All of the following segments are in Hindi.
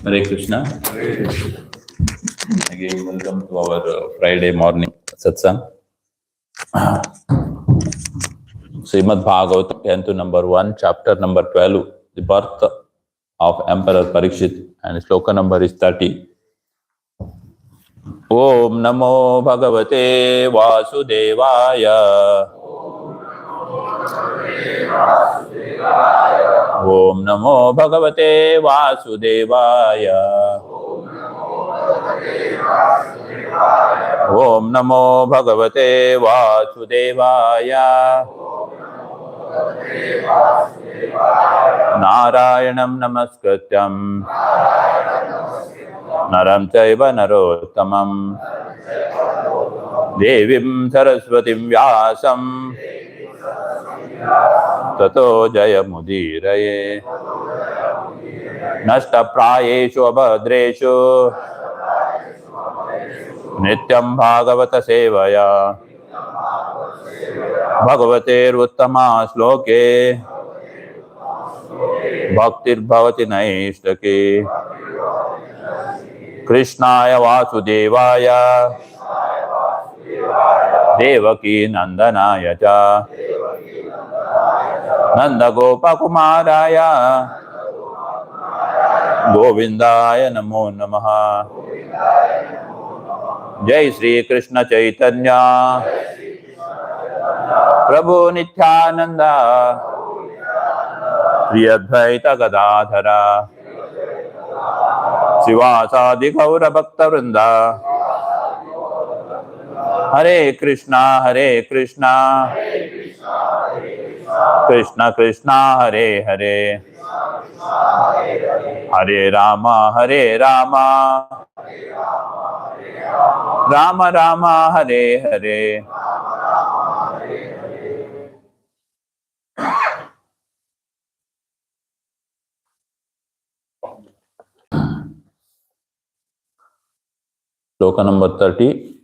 Hare Krishna. Again, welcome to our Friday morning satsang. Srimad Bhagavatam, Canto number 1, chapter number 12, the birth of Emperor Parikshit, and sloka number is 30. Om Namo Bhagavate Vasudevaya. Om Namo Bhagavate Vasudevaya. Om Namo Bhagavate Vasudevaya. Narayanam Namaskrityam Naram Chaiva Narottamam Devim Saraswatim Vyasam Tato Jayamudiraye Nashta Prayeshu Abhadreshu Nityam Bhagavata Sevaya Bhagavater Uttama Sloke Bhaktir Bhavati Naishtake Krishnaya Vasudevaya Devaki Nandanaya Cha Nanda Gopa Kumaraya Govindaya Namo Namaha Jai Sri Krishna Chaitanya Prabhu Nityananda Sri Advaita Gadadhara Sivasadi Gaura Bhakta Vrinda Hare Krishna Krishna Krishna Hare Hare Hare Rama Rama Rama Hare Hare Sloka number 30.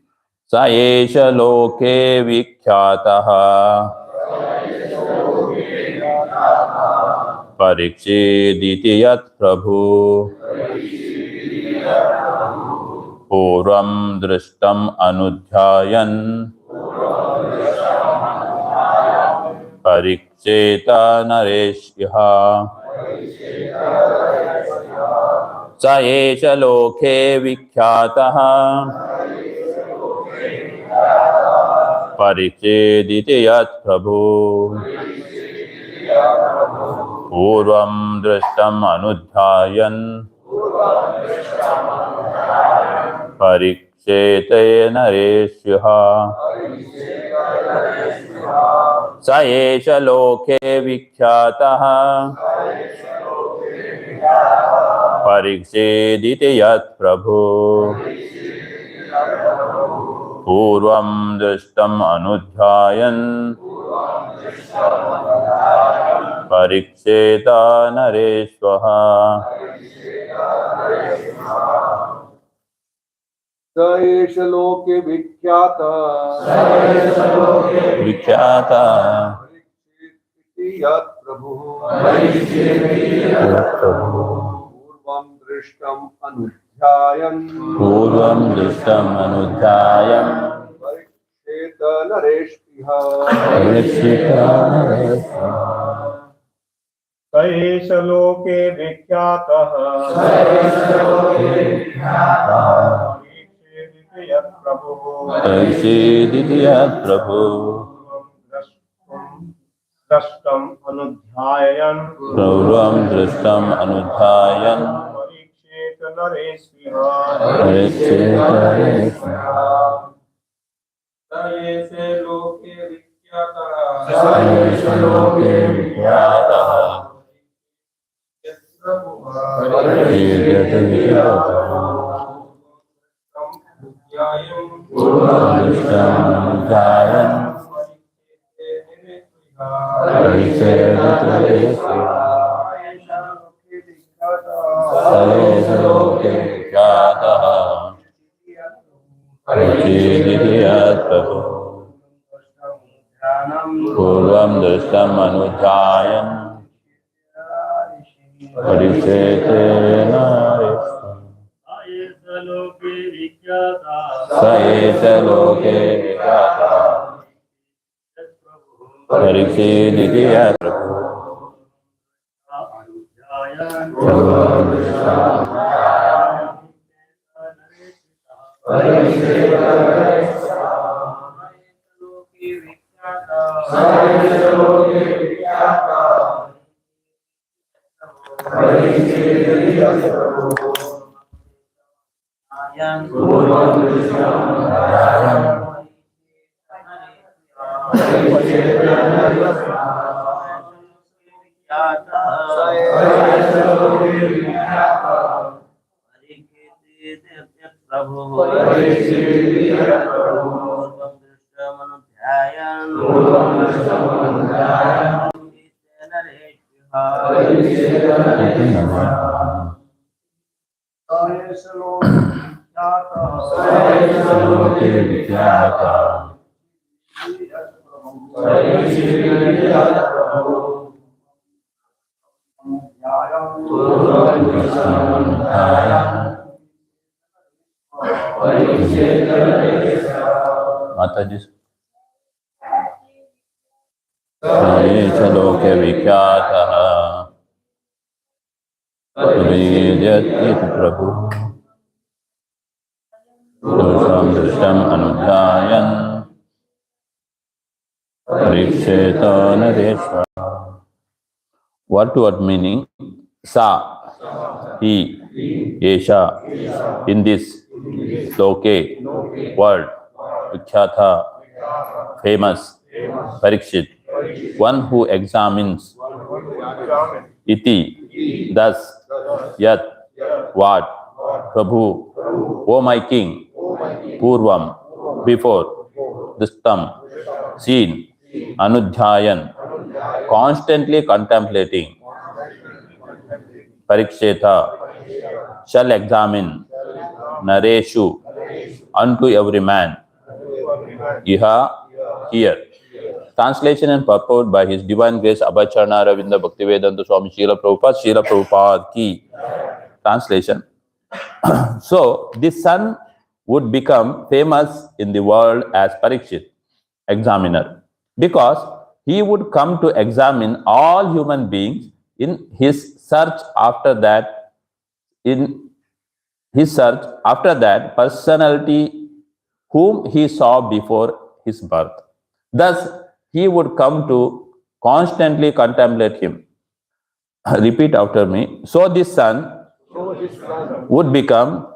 Saesha loke vikhyataha Parikshiditi yat prabhu Purvam drishtam anudhyayan Pariksheta nareshyaha Saesha loke vikhyataha Parikshiditi yat prabhu Purvam drishtam anudhyayan Parikshete nareshyaha स एष लोके विख्यातः परीक्षेदिति यत् प्रभु पूर्वं दृष्टम् अनुध्यायन् परीक्षेत नरेश्वः स एष लोके विख्यातः परीक्षेदिति यत् प्रभुः पूर्वं दृष्टम् अनुध्यायन् परीक्षेत नरेश्वः स एष लोके विख्यातः परीक्षेदिति यत् प्रभुः दृष्टम् अनुध्यायन् परीक्षेत नरेश्वः स एष लोके विख्यातः पूर्वं दृष्टम् अनुध्यायन् परीक्षेते नरेश्वः स एष लोके विख्यातः परीक्षेदिति यत् प्रभुः माताजी एष लोके विख्यातः परीक्षेदिति प्रभुः पूर्वं दृष्टम् अनुध्यायन् परीक्षेत नरेश्वः. Word meaning sa, he, esha, in this loke, world, vikhyatha, famous, parikshit, one who examines, iti, thus, yat, what, prabhu, O my king, purvam, before, dristam, seen, anudhyayan, constantly contemplating, pariksheta, shall examine, nareshu, unto every man, iha, here. Translation and purport by His Divine Grace Abhacharna Ravinda Bhaktivedanta Swami Srila Prabhupada ki. Translation. So, this son would become famous in the world as Parikshit, examiner, because he would come to examine all human beings in his search after that personality whom he saw before his birth. Thus, he would come to constantly contemplate him. Repeat after me. So this son would become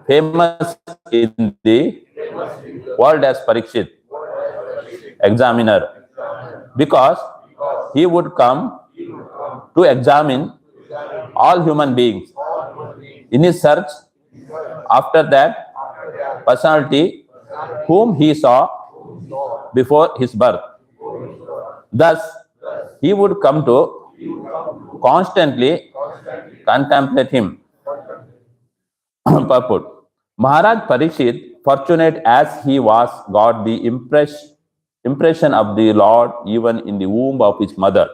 famous in the world as Parikshit, examiner, because he would come to examine all human beings in his search after that personality whom he saw before his birth. Thus, he would come to constantly contemplate him. Purport. Maharaj Parikshit, fortunate as he was, got the impression of the Lord even in the womb of his mother,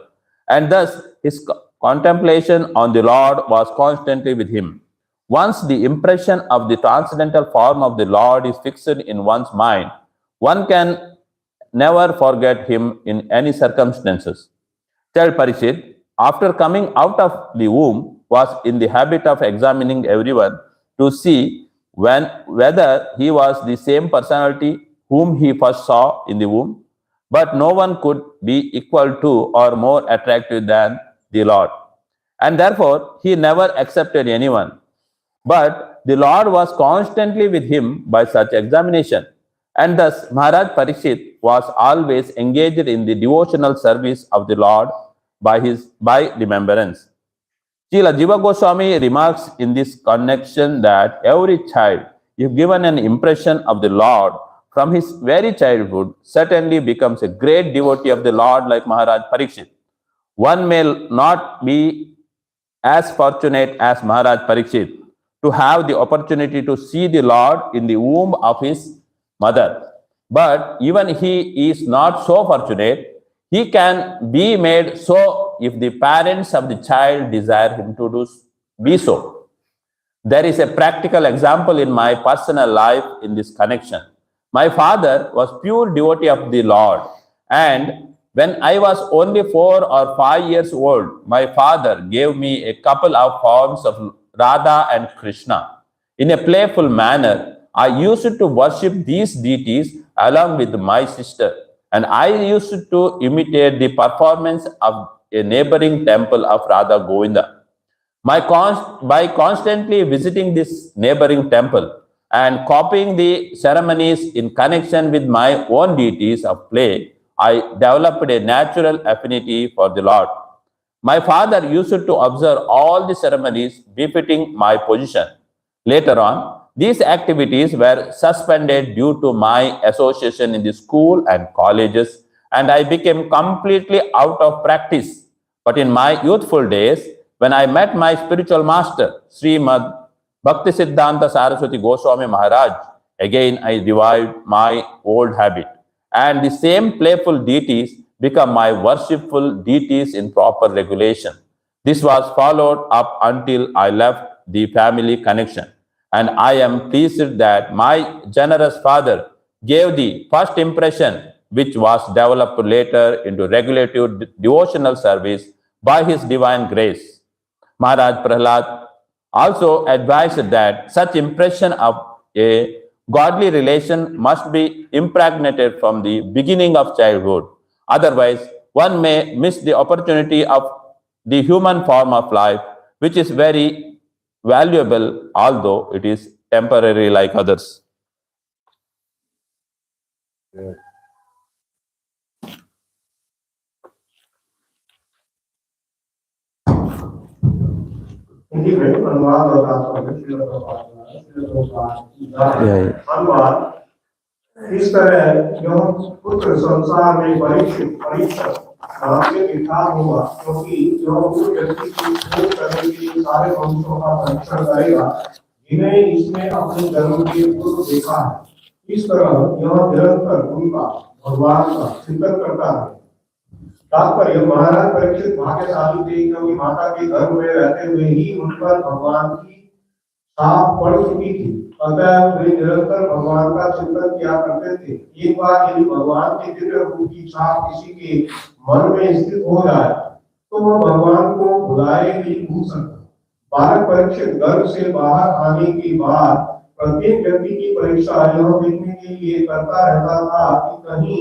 and thus his contemplation on the Lord was constantly with him. Once the impression of the transcendental form of the Lord is fixed in one's mind, one can never forget him in any circumstances. Child Parikshit, after coming out of the womb, was in the habit of examining everyone to see whether he was the same personality whom he first saw in the womb, but no one could be equal to or more attractive than the Lord. And therefore, he never accepted anyone. But the Lord was constantly with him by such examination. And thus, Maharaj Parikshit was always engaged in the devotional service of the Lord by remembrance. Srila Jiva Goswami remarks in this connection that every child, if given an impression of the Lord from his very childhood, certainly becomes a great devotee of the Lord like Maharaj Parikshit. One may not be as fortunate as Maharaj Parikshit to have the opportunity to see the Lord in the womb of his mother. But even he is not so fortunate, he can be made so if the parents of the child desire him to be so. There is a practical example in my personal life in this connection. My father was pure devotee of the Lord, and when I was only 4 or 5 years old, my father gave me a couple of forms of Radha and Krishna. In a playful manner, I used to worship these deities along with my sister, and I used to imitate the performance of a neighboring temple of Radha Govinda. By constantly visiting this neighboring temple and copying the ceremonies in connection with my own deities of play, I developed a natural affinity for the Lord. My father used to observe all the ceremonies befitting my position. Later on, these activities were suspended due to my association in the school and colleges, and I became completely out of practice. But in my youthful days, when I met my spiritual master, Srimad Bhaktisiddhanta Saraswati Goswami Maharaj, again I revived my old habit, and the same playful deities become my worshipful deities in proper regulation. This was followed up until I left the family connection, and I am pleased that my generous father gave the first impression, which was developed later into regulative devotional service by his divine grace. Maharaj Prahlad also advised that such impression of a godly relation must be impregnated from the beginning of childhood. Otherwise, one may miss the opportunity of the human form of life, which is very valuable, although it is temporary like others. Hindi में अनुवाद और अनुवाद इस तरह जो पुत्र संसार में परीक्षक नाम के विकार होगा, क्योंकि जो व्यक्ति की खोज करने के लिए सारे वंशों का परीक्षण करेगा जिन्हें इसने अपने जन्म के पूर्व देखा है। इस तरह यह निरंतर उनका भगवान का चिंतन करता है। तात्पर्य महाराज परीक्षित भाग्यशाली थे, क्योंकि माता के गर्भ में रहते हुए ही उन पर भगवान की छाप पड़ चुकी थी। अतः वे निरंतर भगवान का चिंतन किया करते थे। एक बार यदि भगवान के दिव्य रूप की छाप किसी के मन में स्थित हो जाए तो वह भगवान को भुलाए नहीं भूल सकता। बालक परीक्षित गर्भ से बाहर आने के बाद प्रत्येक व्यक्ति की परीक्षा यह देखने के लिए करता रहता था कि कहीं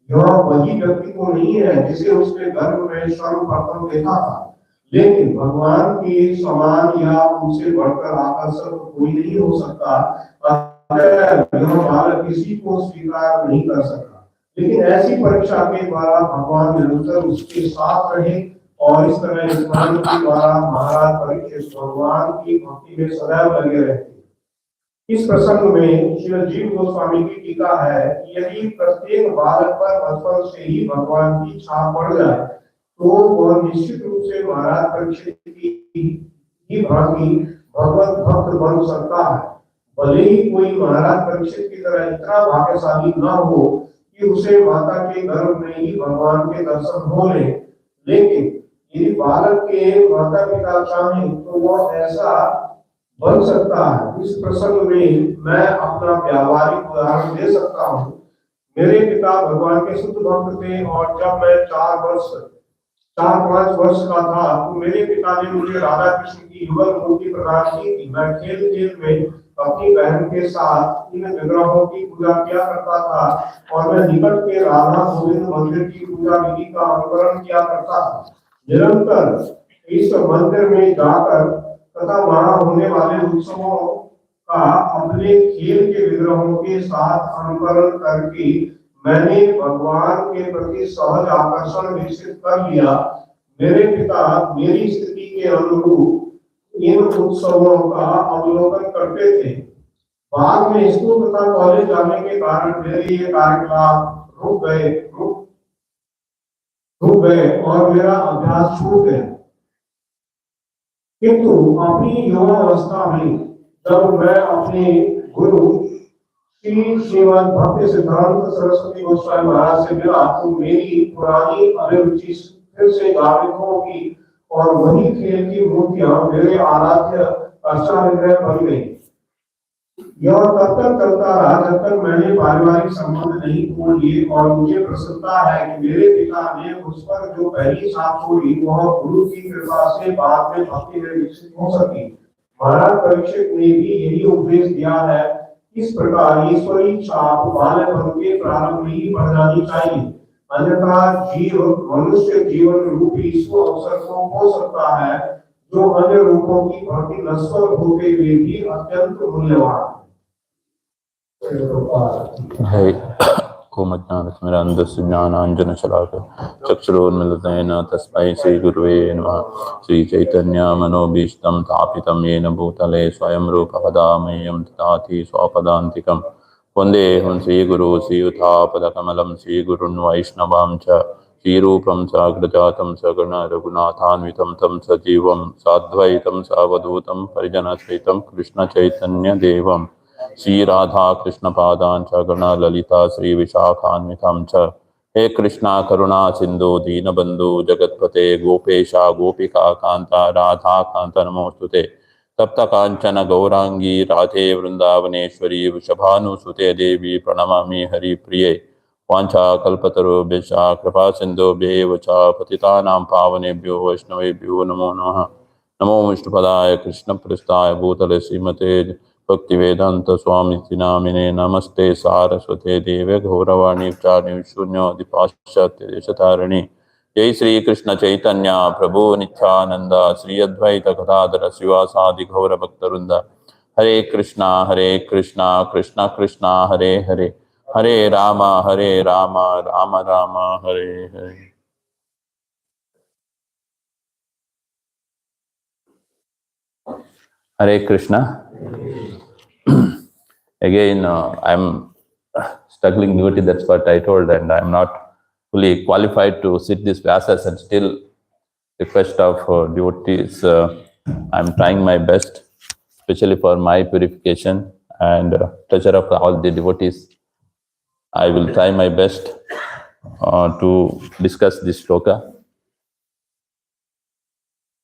यह वही व्यक्ति को नहीं है जिसे उसने गर्भ में सर्वप्रथम देखा था। लेकिन भगवान के समान या उनसे बढ़कर आकर्षक कोई नहीं हो सकता। यह बालक किसी को स्वीकार नहीं कर सकता। लेकिन ऐसी परीक्षा के द्वारा भगवान निरंतर उसके साथ रहे और इस तरह स्मरण के द्वारा महाराज परीक्षित भगवान की भक्ति में सदैव लगे रहते। इस प्रसंग में श्री जीव गोस्वामी की टीका है कि यदि प्रत्येक बालक पर बचपन से ही भगवान की छाप पड़ जाए तो वह निश्चित रूप से महाराज परीक्षित की भांति भगवत भक्त बन सकता है। भले ही कोई महाराज परीक्षित की तरह इतना भाग्यशाली न हो कि उसे माता के गर्भ में ही भगवान के दर्शन हो ले, लेकिन यदि बालक के माता पिता चाहें तो वह ऐसा बन सकता है। इस प्रसंग में मैं अपना व्यावहारिक उदाहरण दे सकता हूँ। मेरे पिता भगवान के शुद्ध भक्त थे और जब मैं 4-5 वर्ष का था तो मेरे पिता ने मुझे राधा कृष्ण की युगल मूर्ति प्रदान की थी। मैं खेल खेल में अपनी बहन के साथ इन विग्रहों की पूजा किया करता था और मैं निकट के राधा गोविंद मंदिर की पूजा विधि का अनुकरण किया करता था। निरंतर इस मंदिर में जाकर तथा वहां होने वाले उत्सवों का अपने खेल के विग्रहों के साथ अनुकरण करके मैंने भगवान के प्रति सहज आकर्षण विकसित कर लिया। मेरे पिता मेरी स्थिति के अनुरूप इन उत्सवों का अवलोकन करते थे। बाद में स्कूल तथा कॉलेज जाने के कारण मेरे ये कार्यकलाप रुक गए और मेरा अभ्यास छूट गया। किंतु अपनी युवावस्था में जब मैं अपने गुरु श्रीमद भक्ति सिद्धांत सरस्वती गोस्वामी महाराज से मिला तो मेरी पुरानी अभिरुचि फिर से जागृत होगी और वही खेल की मूर्तियां मेरे आराध्य अर्चा विग्रह बन गई। यह तब तक चलता रहा जब तक मैंने पारिवारिक संबंध नहीं तोड़ लिए और मुझे प्रसन्नता है कि मेरे पिता ने उस पर जो पहली छाप छोड़ी वह गुरु की कृपा से बाद में भक्ति में विकसित हो सकी। महाराज परीक्षित ने भी यही उपदेश दिया है। इस प्रकार ईश्वरी छाप बालपन के प्रारंभ में ही बढ़ जानी चाहिए, अन्यथा जीव मनुष्य जीवन रूपी स्व अवसर को खो सकता है जो अन्य रूपों की भांति नश्वर होते हुए भी अत्यंत मूल्यवान है। ओमज्ञानतिमिरान्धस्य ज्ञानाञ्जनशलाकया चक्षुरुन्मीलितेन तस्मै श्रीगुरुवे नमः। श्रीचैतन्यमनोभीष्टं स्थापितं येन भूतले स्वयं रूपकदा मह्यं ददाति स्वपदान्तिकं। वन्देऽहं श्रीगुरो श्रीयुतापदकमलं श्रीगुरुन् वैष्णवां च श्रीरूपं साग्रजातं सगुण रघुनाथान्वितं तं सजीवं साद्वैतं सावधूतं परिजनसहितं कृष्णचैतन्यदेवं श्री राधा कृष्ण पादान च गणा ललिता श्री विशाखान्वितं च। हे कृष्णा करुणा सिंधु दीनबंधु जगतपते गोपेशा गोपिका कांता राधा कांत नमोस्तुते। तप्त कांचन गौरांगी राधे वृंदावनेश्वरी वृषभानुसुते देवी प्रणमामि हरिप्रिये। वाञ्छा कल्पतरुभ्यश्च कृपा सिन्धुभ्येव च पतितानां पावनेभ्यो वैष्णवेभ्यो नमो नमः। नमो विष्णुपदाय कृष्णप्रेष्ठाय भूतले श्रीमते भक्तिवेदांत स्वामी नामिने नमस्ते सारस्वते देवे गौरवाणी चारि शून्योदिपाश्चात्य देशतारिणी। जय श्री कृष्ण चैतन्य प्रभु नित्यानंद श्री अद्वैत गदाधर शिवासादि गौर भक्तवृंद। हरे Krishna Krishna Krishna Hare Hare Hare Ram Ram Ram Hare Hare. Hare Krishna. Again, I'm struggling devotee, that's what I told, and I'm not fully qualified to sit these vyasas, and still request of devotees, I'm trying my best, especially for my purification and pleasure of all the devotees. I will try my best to discuss this shloka.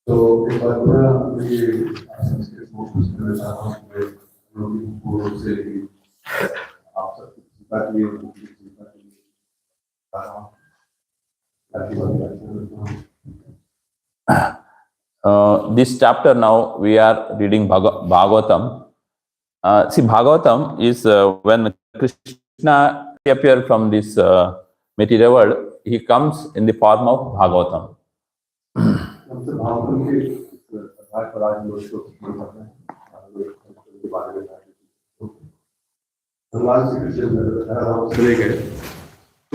तो एक बार पूरा ये संस्कृत फोकस करना चाहता हूँ मैं पूर्व से आप सब सीखा के This chapter now we are reading Bhagavatam. See, Bhagavatam is when Krishna appeared from this material world, he comes in the form of Bhagavatam. भगवान श्री कृष्ण चले गए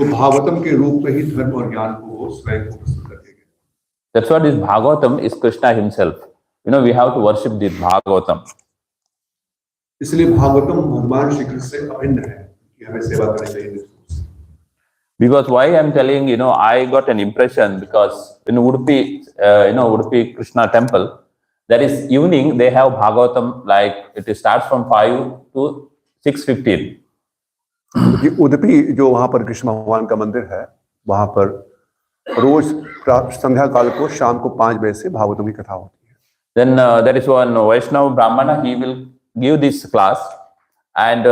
तो भागवतम के रूप में ही धर्म और ज्ञान को वो स्वयं को प्रस्तुत करके गए। That's what this Bhagavatam is Krishna himself. We have to worship this Bhagavatam. इसलिए भागवतम भगवान श्री कृष्ण से अभिन्न है कि हमें सेवा करनी चाहिए। Because why I'm telling, I got an impression because in Udupi, Udupi Krishna temple, there is evening, they have Bhagavatam, like it starts from 5 to 6:15. Udupi जो वहां पर कृष्ण भगवान का मंदिर है, वहां पर रोज संध्या काल को शाम को 5 बजे से भागवतम की कथा होती है। Then there is one Vaishnava Brahmana, he will give this class. And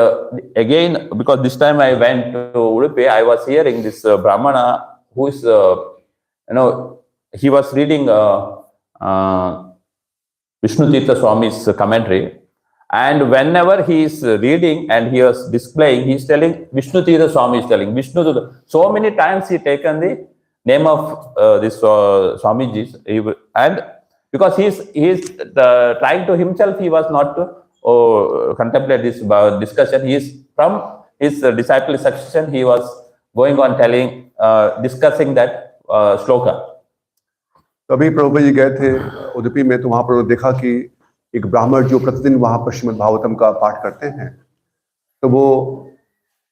again, because this time I went to Udupi, I was hearing this Brahmana who is, he was reading Vishnu Tirtha Swami's commentary. And whenever he is reading and he was displaying, he is telling, Vishnu Tirtha Swami is telling, Vishnu Tirtha. So many times he taken the name of this Swamiji. And because he is trying to himself, he was not to contemplate this discussion. He is from his disciple succession, he was going on telling, discussing that shloka. तभी प्रभु जी गए थे उडुपी में, तो वहां पर देखा कि एक ब्राह्मण जो प्रतिदिन वहां पर श्रीमद् भागवतम का पाठ करते हैं, तो वो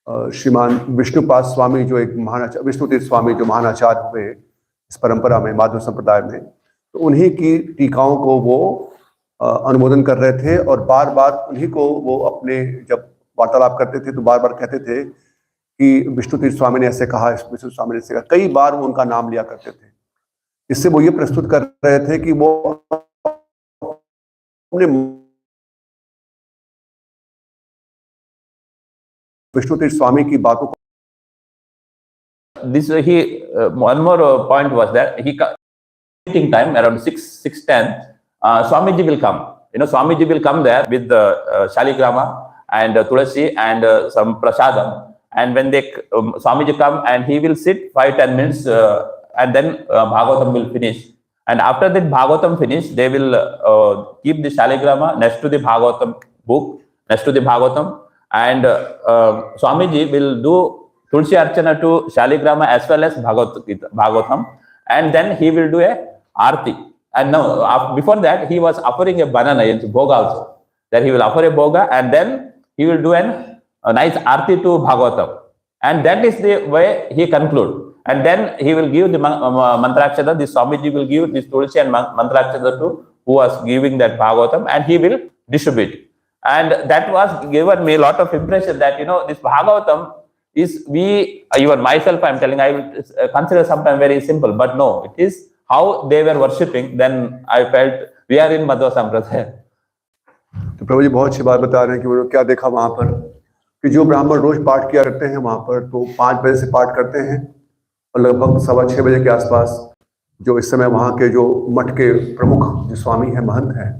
श्रीमान विष्णुपाद स्वामी जो एक महानाचार्य, विष्णु तीर्थ स्वामी जो महानाचार्य हुए इस परंपरा में, माधव संप्रदाय में, तो उन्हीं की टीकाओं को वो अनुमोदन कर रहे थे और बार बार उन्हीं को वो अपने जब वार्तालाप करते थे तो बार बार कहते थे कि विष्णु तीर्थ स्वामी ने ऐसे कहा, विष्णु स्वामी ने ऐसे कहा, कई बार वो उनका नाम लिया करते थे। इससे वो ये प्रस्तुत कर रहे थे कि वो अपने विष्णु तीर्थ स्वामी की बातों को This one more point was that meeting time around 6:10, Swamiji will come. Swamiji will come there with the Shaligrama and Tulasi and some prasadam. And when Swamiji come and he will sit 5-10 minutes and then Bhagavatam will finish. And after that Bhagavatam finish, they will keep the Shaligrama next to the Bhagavatam book, next to the Bhagavatam. And Swamiji will do Tulsi Archana to Shaligrama as well as Bhagavatam. And then he will do a Aarti. And now, before that, he was offering a banana in Bhoga also. Then he will offer a Bhoga and then he will do a nice Aarti to Bhagavatam. And that is the way he conclude. And then he will give the Mantrakshada, this Swamiji will give this Tulsi and Mantrakshada to who was giving that Bhagavatam, and he will distribute. And that was given me a lot of impression that, this Bhagavatam is, even myself I'm telling, I will consider sometimes very simple, but no, it is how they were worshipping. Then I felt we are in Madhva Sampradaya. तो प्रभु जी बहुत अच्छी बात बता रहे हैं कि उन्होंने क्या देखा वहां पर कि जो ब्राह्मण रोज पाठ किया करते हैं वहां पर, तो 5 बजे से पाठ करते हैं और लगभग 6:15 बजे के आसपास जो इस समय वहां के जो मठ के प्रमुख जो स्वामी हैं, महंत हैं,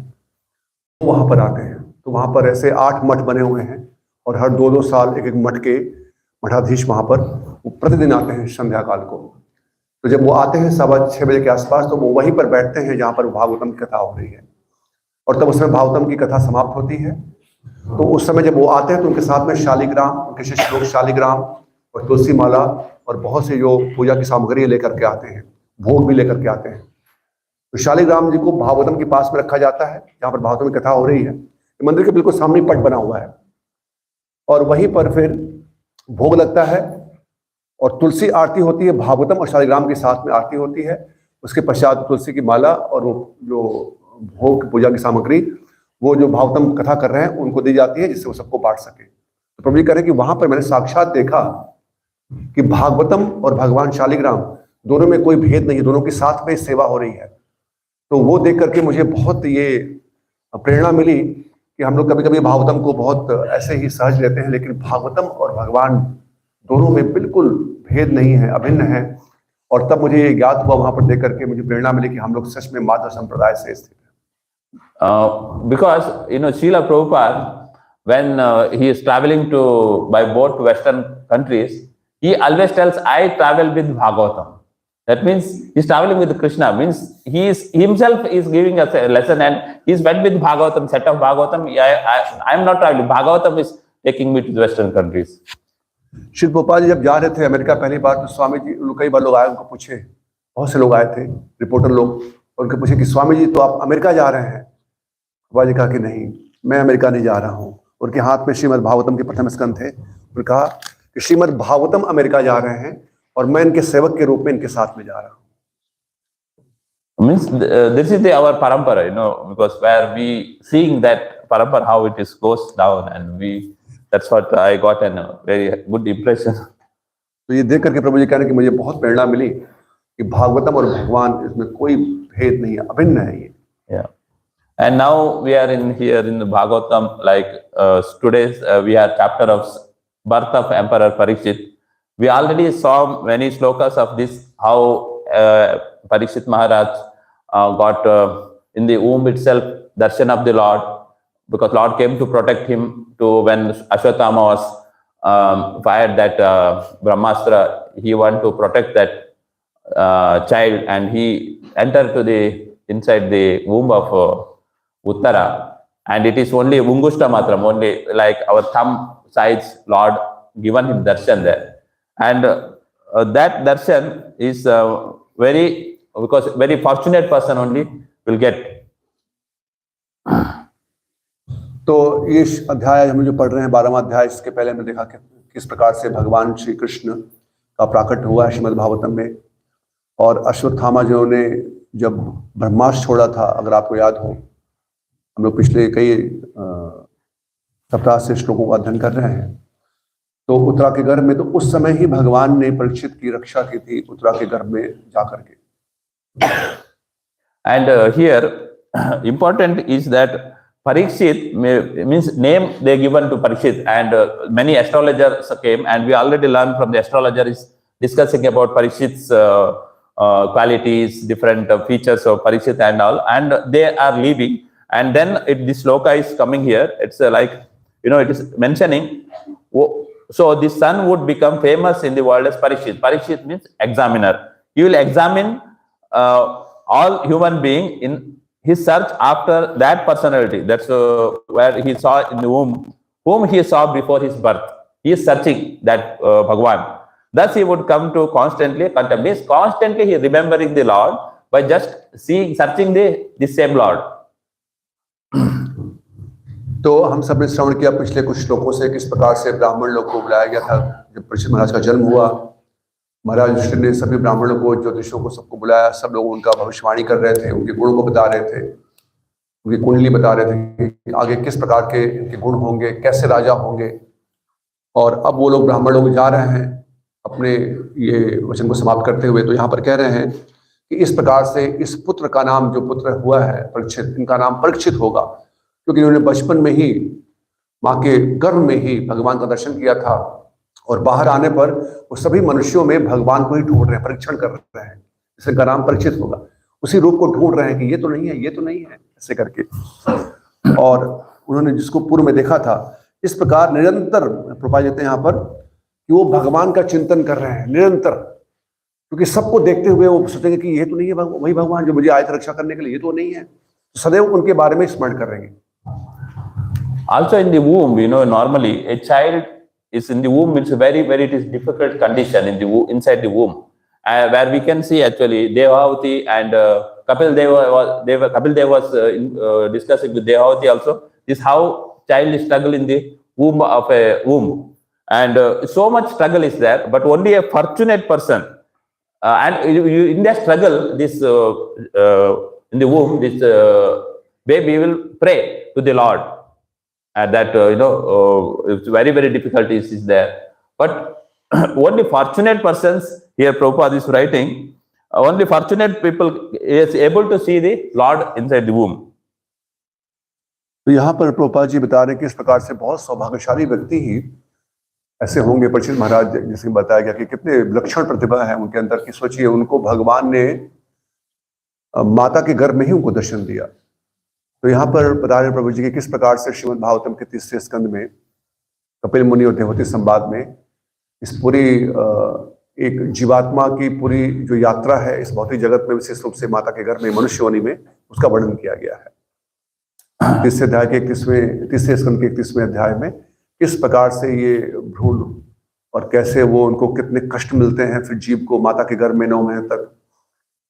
वो वहां पर आते हैं। तो वहां पर ऐसे 8 मठ बने हुए हैं और हर 2-2 साल एक मठ के मठाधीश वहां पर वो प्रतिदिन आते हैं संध्या काल को। तो जब वो आते हैं 6:15 बजे के आसपास, तो वो वहीं पर बैठते हैं जहाँ पर भागवतम की कथा हो रही है, और तब उसमें भागवतम की कथा समाप्त होती है। तो उस समय जब वो आते हैं तो उनके साथ में शालिग्राम, उनके शिष्य लोग शालिग्राम और तुलसी माला और बहुत से जो पूजा की सामग्री लेकर के आते हैं, भोग भी लेकर के आते हैं। तो शालिग्राम जी को भागवतम के पास में रखा जाता है जहाँ पर भागवतम की कथा हो रही है। मंदिर के बिल्कुल सामने पट बना हुआ है और वहीं पर फिर भोग लगता है और तुलसी आरती होती है, भागवतम और शालिग्राम के साथ में आरती होती है। उसके पश्चात तुलसी की माला और वो जो भोग पूजा की सामग्री वो जो भागवतम कथा कर रहे हैं उनको दी जाती है, जिससे वो सबको बांट सके। तो प्रभु जी कह रहे हैं कि वहां पर मैंने साक्षात देखा कि भागवतम और भगवान शालिग्राम दोनों में कोई भेद नहीं, दोनों की साथ में सेवा हो रही है। तो वो देख करके मुझे बहुत ये प्रेरणा मिली कि हम लोग कभी कभी भागवतम को बहुत ऐसे ही सहज लेते हैं, लेकिन भागवतम और भगवान दोनों में बिल्कुल भेद नहीं है, अभिन्न है। और तब मुझे ये ज्ञात हुआ, वहां पर देख करके मुझे प्रेरणा मिली कि हम लोग सच में माधव संप्रदाय से स्थित हैं। Because Srila Prabhupada, when he is traveling by boat to Western countries, he always tells, I travel with Bhagavatam. That means he's traveling with Krishna, means he himself is giving us a lesson, and he's went with Bhagavatam, set of Bhagavatam. I am not traveling. Bhagavatam is taking me to the Western countries. Shri Prabhupada ji जब जा रहे थे अमेरिका पहली बार, तो स्वामी जी, कई बार लोग आए, उनको पूछे, बहुत से लोग आए थे, रिपोर्टर लोग, उनके पूछे कि स्वामी जी तो आप अमेरिका जा रहे हैं? प्रभुपाद जी कहा कि नहीं, मैं अमेरिका नहीं जा रहा हूँ। उनके हाथ में श्रीमद् भागवतम के प्रथम स्कंद थे। उन्होंने कहा कि श्रीमद् भागवतम अमेरिका जा रहे हैं और मैं इनके सेवक के रूप में इनके साथ में जा रहा हूँ। Means this is our parampara, because where we seeing that parampara how it is goes down, and that's what I got a very good impression. तो ये देख करके प्रभु जी कहने कि मुझे बहुत प्रेरणा मिली कि भागवतम और भगवान, इसमें कोई भेद नहीं है, अभिन्न है ये। Yeah. And now we are here in the Bhagavatam, like today's we are chapter of birth of Emperor Parikshit. We already saw many slokas of this, how Parikshit Maharaj got in the womb itself darshan of the Lord, because Lord came to protect him when Ashwatthama was fired that Brahmastra. He wanted to protect that child, and he entered to inside the womb of Uttara, and it is only Ungushta Matram, only like our thumb size, Lord given him darshan there. And that darshan is because very fortunate person only will get. तो ये अध्याय हम जो पढ़ रहे हैं 12वां अध्याय, इसके पहले हमने देखा कि किस प्रकार से भगवान श्री कृष्ण का प्राकट हुआ है श्रीमद् भागवतम में, और अश्वत्थामा जो ने जब ब्रह्मास्त्र छोड़ा था, अगर आपको याद हो, हम लोग पिछले कई सप्ताह से श्लोकों का अध्ययन कर रहे हैं। तो उत्तरा के गर्भ में, तो उस समय ही भगवान ने परीक्षित की रक्षा की थी उत्तरा के गर्भ में जाकर के। And here important is that Parikshit means name they given to Parikshit, and many astrologers came, and we already learned from the astrologer is discussing about Parikshit's qualities, different features of Parikshit and all, and they are leaving, and then this sloka is coming here. It's like it is mentioning, so the son would become famous in the world as Parikshit. Parikshit means examiner. He will examine all human being in his search after that personality. That's where he saw in the womb, whom he saw before his birth. He is searching that Bhagwan. Thus he would come to constantly contemplate. Constantly he remembering the Lord by just searching the same Lord. तो हम सब ने श्रवण किया पिछले कुछ श्लोकों से किस प्रकार से ब्राह्मण लोग को बुलाया गया था। जब परीक्षित महाराज का जन्म हुआ, महाराज युधिष्ठिर ने सभी ब्राह्मणों को, ज्योतिषों को, सबको बुलाया। सब लोग उनका भविष्यवाणी कर रहे थे, उनके गुणों को बता रहे थे, उनकी कुंडली बता रहे थे कि आगे किस प्रकार के इनके गुण होंगे, कैसे राजा होंगे। और अब वो लोग ब्राह्मण लोग जा रहे हैं अपने ये वचन को समाप्त करते हुए। तो यहाँ पर कह रहे हैं कि इस प्रकार से इस पुत्र का नाम, जो पुत्र हुआ है परीक्षित, इनका नाम परीक्षित होगा, क्योंकि इन्होंने बचपन में ही माँ के गर्भ में ही भगवान का दर्शन किया था, और बाहर आने पर वो सभी मनुष्यों में भगवान को ही ढूंढ रहे हैं, परीक्षण कर रहे हैं, इसलिए इनका नाम परीक्षित होगा। उसी रूप को ढूंढ रहे हैं कि ये तो नहीं है, ये तो नहीं है, ऐसे करके। और उन्होंने जिसको पूर्व में देखा था, इस प्रकार निरंतर प्रभुपाद कहते हैं यहाँ पर कि वो भगवान का चिंतन कर रहे हैं निरंतर, क्योंकि सबको देखते हुए वो सोचेंगे कि ये तो नहीं है वही भगवान जो मुझे आए थे रक्षा करने के लिए, ये तो नहीं है। तो सदैव उनके बारे में स्मरण कर रहेंगे। Also in the womb, normally a child is in the womb. It's it is difficult condition in the inside the womb, where we can see actually Devavati and Kapil Dev was discussing with Devavati also. This how child struggle in the womb of a womb, and so much struggle is there. But only a fortunate person, and in that struggle, this in the womb, this baby will pray to the Lord. And that it's very difficult is there, but only fortunate persons, here Prabhupada is writing, only fortunate people is able to see the Lord inside the womb. तो यहाँ पर प्रभुपाद जी बता रहे हैं कि इस प्रकार से बहुत सौभाग्यशाली व्यक्ति ही ऐसे होंगे। परीक्षित महाराज जैसे बताया गया कि कितने विलक्षण प्रतिभा है उनके अंदर की। सोचिए, उनको भगवान ने माता के गर्भ में ही उनको दर्शन दिया। तो यहाँ पर बता रहे प्रभु जी की किस प्रकार से श्रीमद् भागवतम के 3रे स्कंद में कपिल मुनि और देवहूति संवाद में इस पूरी एक जीवात्मा की पूरी जो यात्रा है इस भौतिक जगत में, विशेष रूप से माता के घर में मनुष्य योनि में, उसका वर्णन किया गया है। 3रे अध्याय के 31वें 3रे स्कंद के 31वें अध्याय में किस प्रकार से ये भ्रूण और कैसे वो उनको कितने कष्ट मिलते हैं फिर जीव को माता के गर्भ में 9 महीने तक,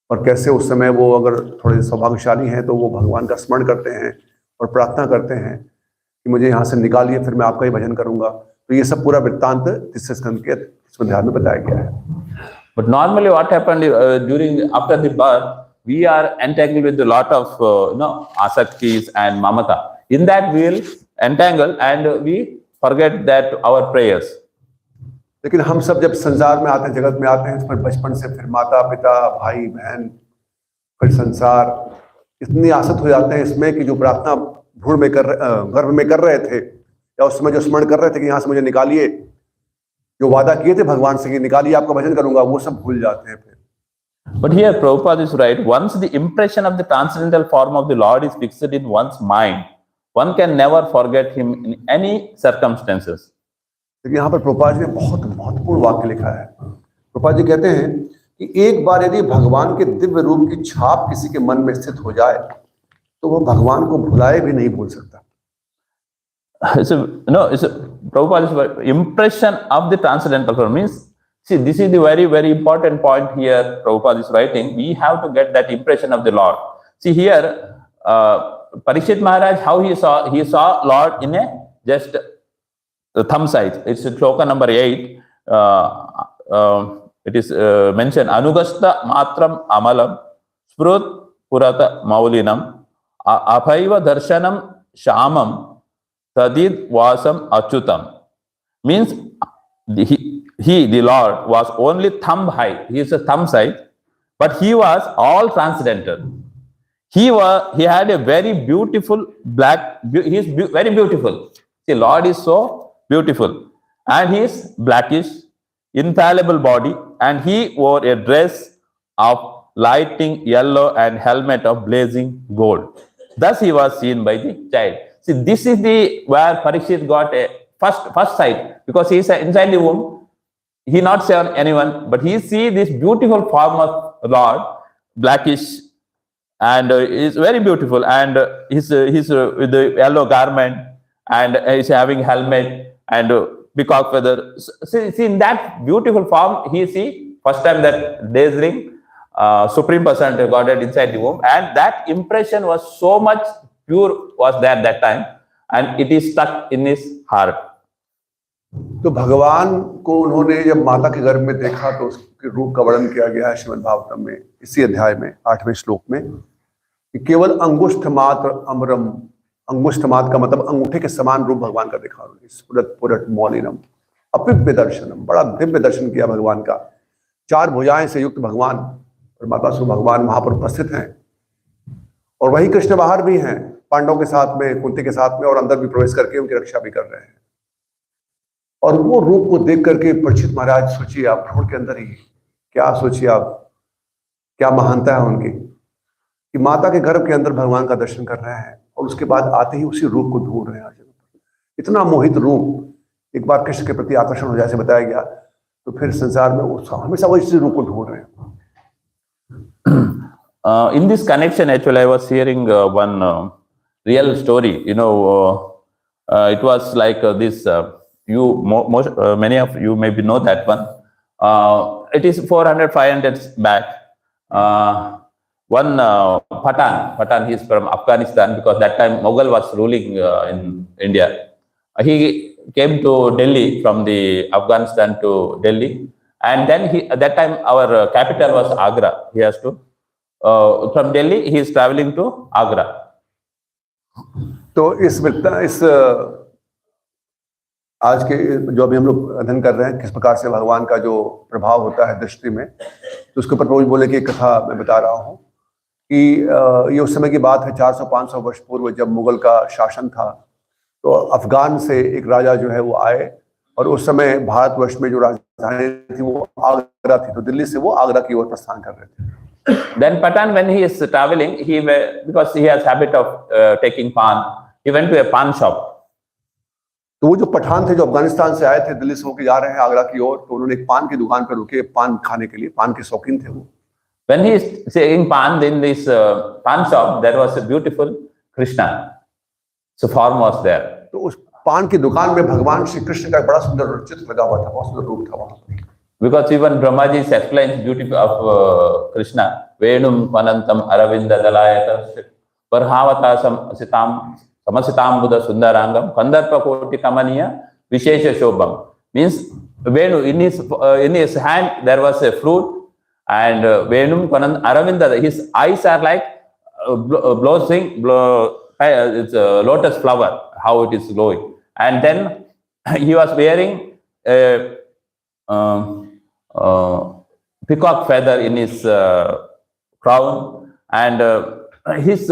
और कैसे उस समय वो अगर थोड़े सौभाग्यशाली हैं तो वो भगवान का स्मरण करते हैं और प्रार्थना करते हैं कि मुझे यहाँ से निकालिए, फिर मैं आपका ही भजन करूंगा। तो ये सब पूरा वृत्तांत 3 स्कंद के इसमें ध्यान में बताया गया है। But normally what happened after the birth, we are entangled with a lot of asaktis and mamata. In that we will entangle and we forget that our prayers. लेकिन हम सब जब संसार में आते हैं, जगत में आते हैं, फिर बचपन से फिर माता पिता भाई बहन फिर संसार इतनी आसक्त हो जाते हैं इसमें कि जो प्रार्थना भ्रूण में गर्भ में कर रहे थे या उस समय जो स्मरण कर रहे थे कि यहाँ से मुझे निकालिए, जो वादा किए थे भगवान से कि निकालिए आपका भजन करूंगा, वो सब भूल जाते हैं फिर। But here Prabhupada is right. Once the impression of the transcendental form of the Lord is fixed in one's mind, one can never forget him in any circumstances. लेकिन यहाँ पर प्रभुपाद जी ने बहुत महत्वपूर्ण वाक्य लिखा है। प्रभुपाद जी कहते हैं कि एक बार यदि भगवान के दिव्य रूप की छाप किसी के मन में स्थित हो जाए तो वो भगवान को भुलाए भी नहीं भूल सकता। Prabhupada's impression of the transcendental form means, see, this is the very, very important point here Prabhupada is writing. We have to get that impression of the Lord. See here, Parikshit Maharaj, how he saw Lord in a just thumb size. It's shloka number 8. It is mentioned, Anugasta matram amalam sprut purata maulinam apaiva darshanam shamam Tadid vasam achyutam. Means the Lord was only thumb high. He is a thumb size, but he was all transcendental. He had a very beautiful he is very beautiful. The Lord is so beautiful. And he is blackish, infallible body, and he wore a dress of lighting yellow and helmet of blazing gold. Thus he was seen by the child. See, this is where Parikshit got a first sight, because he is inside the womb. He not see anyone, but he see this beautiful form of Lord, blackish, and is very beautiful, and he's with the yellow garment, and he's having helmet and peacock feather. See, in that beautiful form, he see first time that dazzling Supreme Personality Godhead inside the womb, and that impression was so much pure was there that time, and it is stuck in his heart. तो भगवान को उन्होंने जब माता के गर्भ में देखा तो उसके रूप का वर्णन किया गया है श्रीमद् भागवतम में, इसी अध्याय में 8वें श्लोक में, कि केवल अंगुष्ठ मात्र अमरम, अंगुष्ठ मात्र का मतलब अंगूठे के समान रूप भगवान का देखा उन्होंने, स्फुरत पुरट मौलिनम, अपिव्य दर्शनम, बड़ा दिव्य दर्शन किया भगवान का। 4 भुजाएं से युक्त भगवान और माता सु भगवान वहां पर उपस्थित हैं, और वही कृष्ण बाहर भी हैं पांडवों के साथ में, कुंती के साथ में, और अंदर भी प्रवेश करके उनकी रक्षा भी कर रहे हैं। और वो रूप को देख करके परीक्षित महाराज सोचिए आप, भ्रूण के अंदर ही क्या सोचिए आप, क्या महानता है उनकी, कि माता के गर्भ के अंदर भगवान का दर्शन कर रहे हैं और उसके बाद आते ही उसी रूप को ढूंढ रहे हैं। इतना मोहित रूप, एक बार कृष्ण के प्रति आकर्षण हो जाए से बताया गया, तो फिर संसार में हमेशा वो इसी रूप को ढूंढ रहे हैं। In this connection, actually, I was hearing one real story. It was like this. Many of you maybe know that one. It is 400-500 back. One Pathan, he is from Afghanistan, because that time Mughal was ruling in India. He came to Delhi from the Afghanistan to Delhi, and then at that time our capital was Agra. He has to from Delhi he is traveling to Agra. तो इस आज के जो अभी हम लोग अध्ययन कर रहे हैं किस प्रकार से भगवान का जो प्रभाव होता है दृष्टि में, तो उसके ऊपर प्रभु बोले कि एक कथा मैं बता रहा हूँ कि ये उस समय की बात है 400-500 वर्ष पूर्व, जब मुगल का शासन था। तो अफगान से एक राजा जो है वो आए, और उस समय भारतवर्ष में जो राजधानी थी वो आगरा थी, तो दिल्ली से वो आगरा की ओर प्रस्थान कर रहे थे। Then Pathan, when he is traveling, because he has habit of taking pan, he went to a pan shop. तो वो जो पठान थे जो अफगानिस्तान से आए थे, दिल्ली से होकर जा रहे हैं आगरा की ओर, तो उन्होंने एक पान की दुकान पर रुके पान खाने के लिए, पान के शौकीन थे वो। When he is saying pan in this pan shop, there was a beautiful Krishna. So form was there. तो उस पान की दुकान में भगवान श्री कृष्ण का एक बड़ा सुंदर चित्र लगा हुआ था, बहुत सुंदर रूप था वहां पर। Because even Brahmaji explains beauty of Krishna. Venum Panantam Aravinda Dalayata Parhavata Samasitam Buddha Sundarangam Kandarpa Koti Kamaniya Vishesha Shobham. Means Venu, in his hand there was a fruit, and Venum Panant Aravinda, his eyes are like blowing, it's a lotus flower, how it is glowing. And then he was wearing a peacock feather in his crown, and his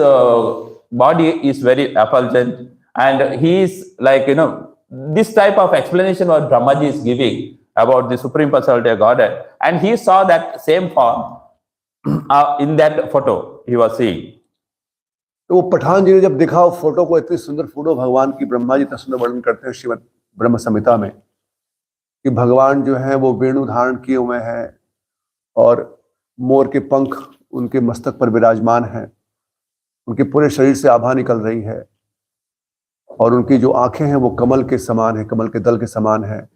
body is very effulgent, and he is like, this type of explanation what Brahmaji is giving about the Supreme Personality of Godhead, and he saw that same form in that photo he was seeing. तो वो पठान जी ने जब देखा वो फोटो को, इतनी सुंदर फोटो भगवान की, ब्रह्मा जी इतना सुंदर वर्णन करते हैं श्रीमद् ब्रह्म संहिता में कि भगवान जो है वो वेणु धारण किए हुए हैं और मोर के पंख उनके मस्तक पर विराजमान हैं, उनके पूरे शरीर से आभा निकल रही है, और उनकी जो आंखें हैं वो कमल के समान है, कमल के दल के समान है,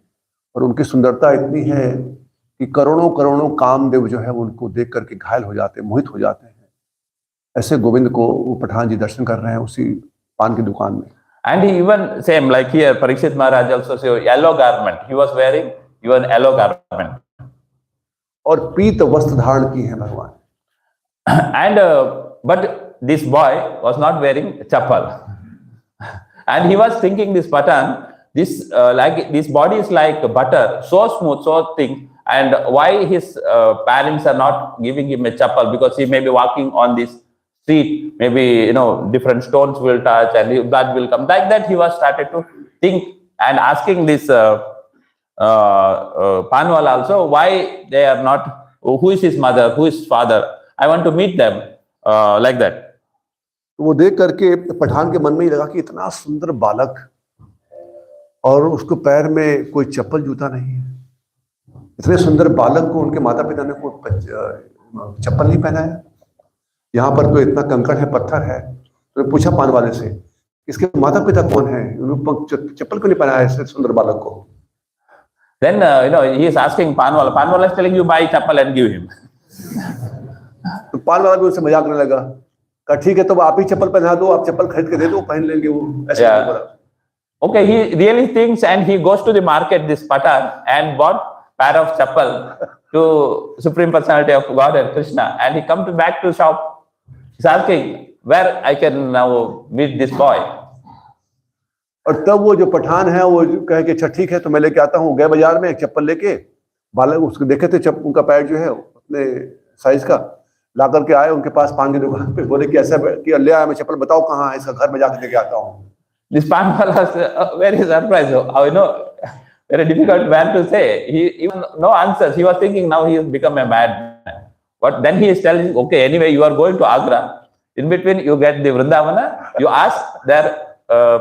और उनकी सुंदरता इतनी है कि करोड़ों करोड़ों कामदेव जो है उनको देख करके घायल हो जाते हैं, मोहित हो जाते हैं। ऐसे गोविंद को वो पठान जी दर्शन कर रहे हैं उसी पान की दुकान में। And he even same like here Parikshit Maharaj also say yellow garment he was wearing, even yellow garment, और पीत वस्त्र धारण की है भगवान। and but this boy was not wearing chappal, and he was thinking this Patan, this like this body is like butter, so smooth, so thick, and why his parents are not giving him a chappal, because he may be walking on this street, maybe different stones will touch and blood will come, like that he was started to think and asking this Panwal also why they are not, who is his mother, who is his father, I want to meet them, like that. वो देख करके पठान के मन में ही लगा कि इतना सुंदर बालक और उसको पैर में कोई चप्पल जूता नहीं है, इतने सुंदर बालक को उनके माता पिता ने कोई चप्पल नहीं पहनाया, यहाँ पर तो इतना कंकड़ है, पत्थर है। तो पूछा पान वाले से इसके माता पिता कौन है, चप्पल क्यों नहीं पहनाया ऐसे सुंदर बालक को। Then he is asking Panwala. Panwala is telling you buy chappal and give him. तो पान वाला भी उससे मजाक करने लगा, कहा ठीक है तो आप ही चप्पल पहना दो, आप चप्पल खरीद के दे दो, पहन लेंगे वो, ऐसे बोला। Okay, he really thinks and he goes to the market, this Patan, and bought pair of chappal to Supreme Personality of Godhead Krishna, and he come back to shop. He's asking where I can now meet this boy. और तब वो जो पठान है वो कहे कि अच्छा ठीक है तो मैं लेके आता हूँ। गए बाजार में एक चप्पल लेके, बालक उसको देखे थे उनका पैर जो है अपने साइज का, ला करके आए उनके पास पान की दुकान पे, बोले कि ऐसा कि ले आया मैं चप्पल, बताओ कहाँ है, इसका घर में जाके लेके आता हूँ। This Panwala was very surprised. Very difficult man to say. He even no answers. He was thinking now he has become a madman. But then he is telling, okay, anyway, you are going to Agra. In between, you get the Vrindavana. You ask their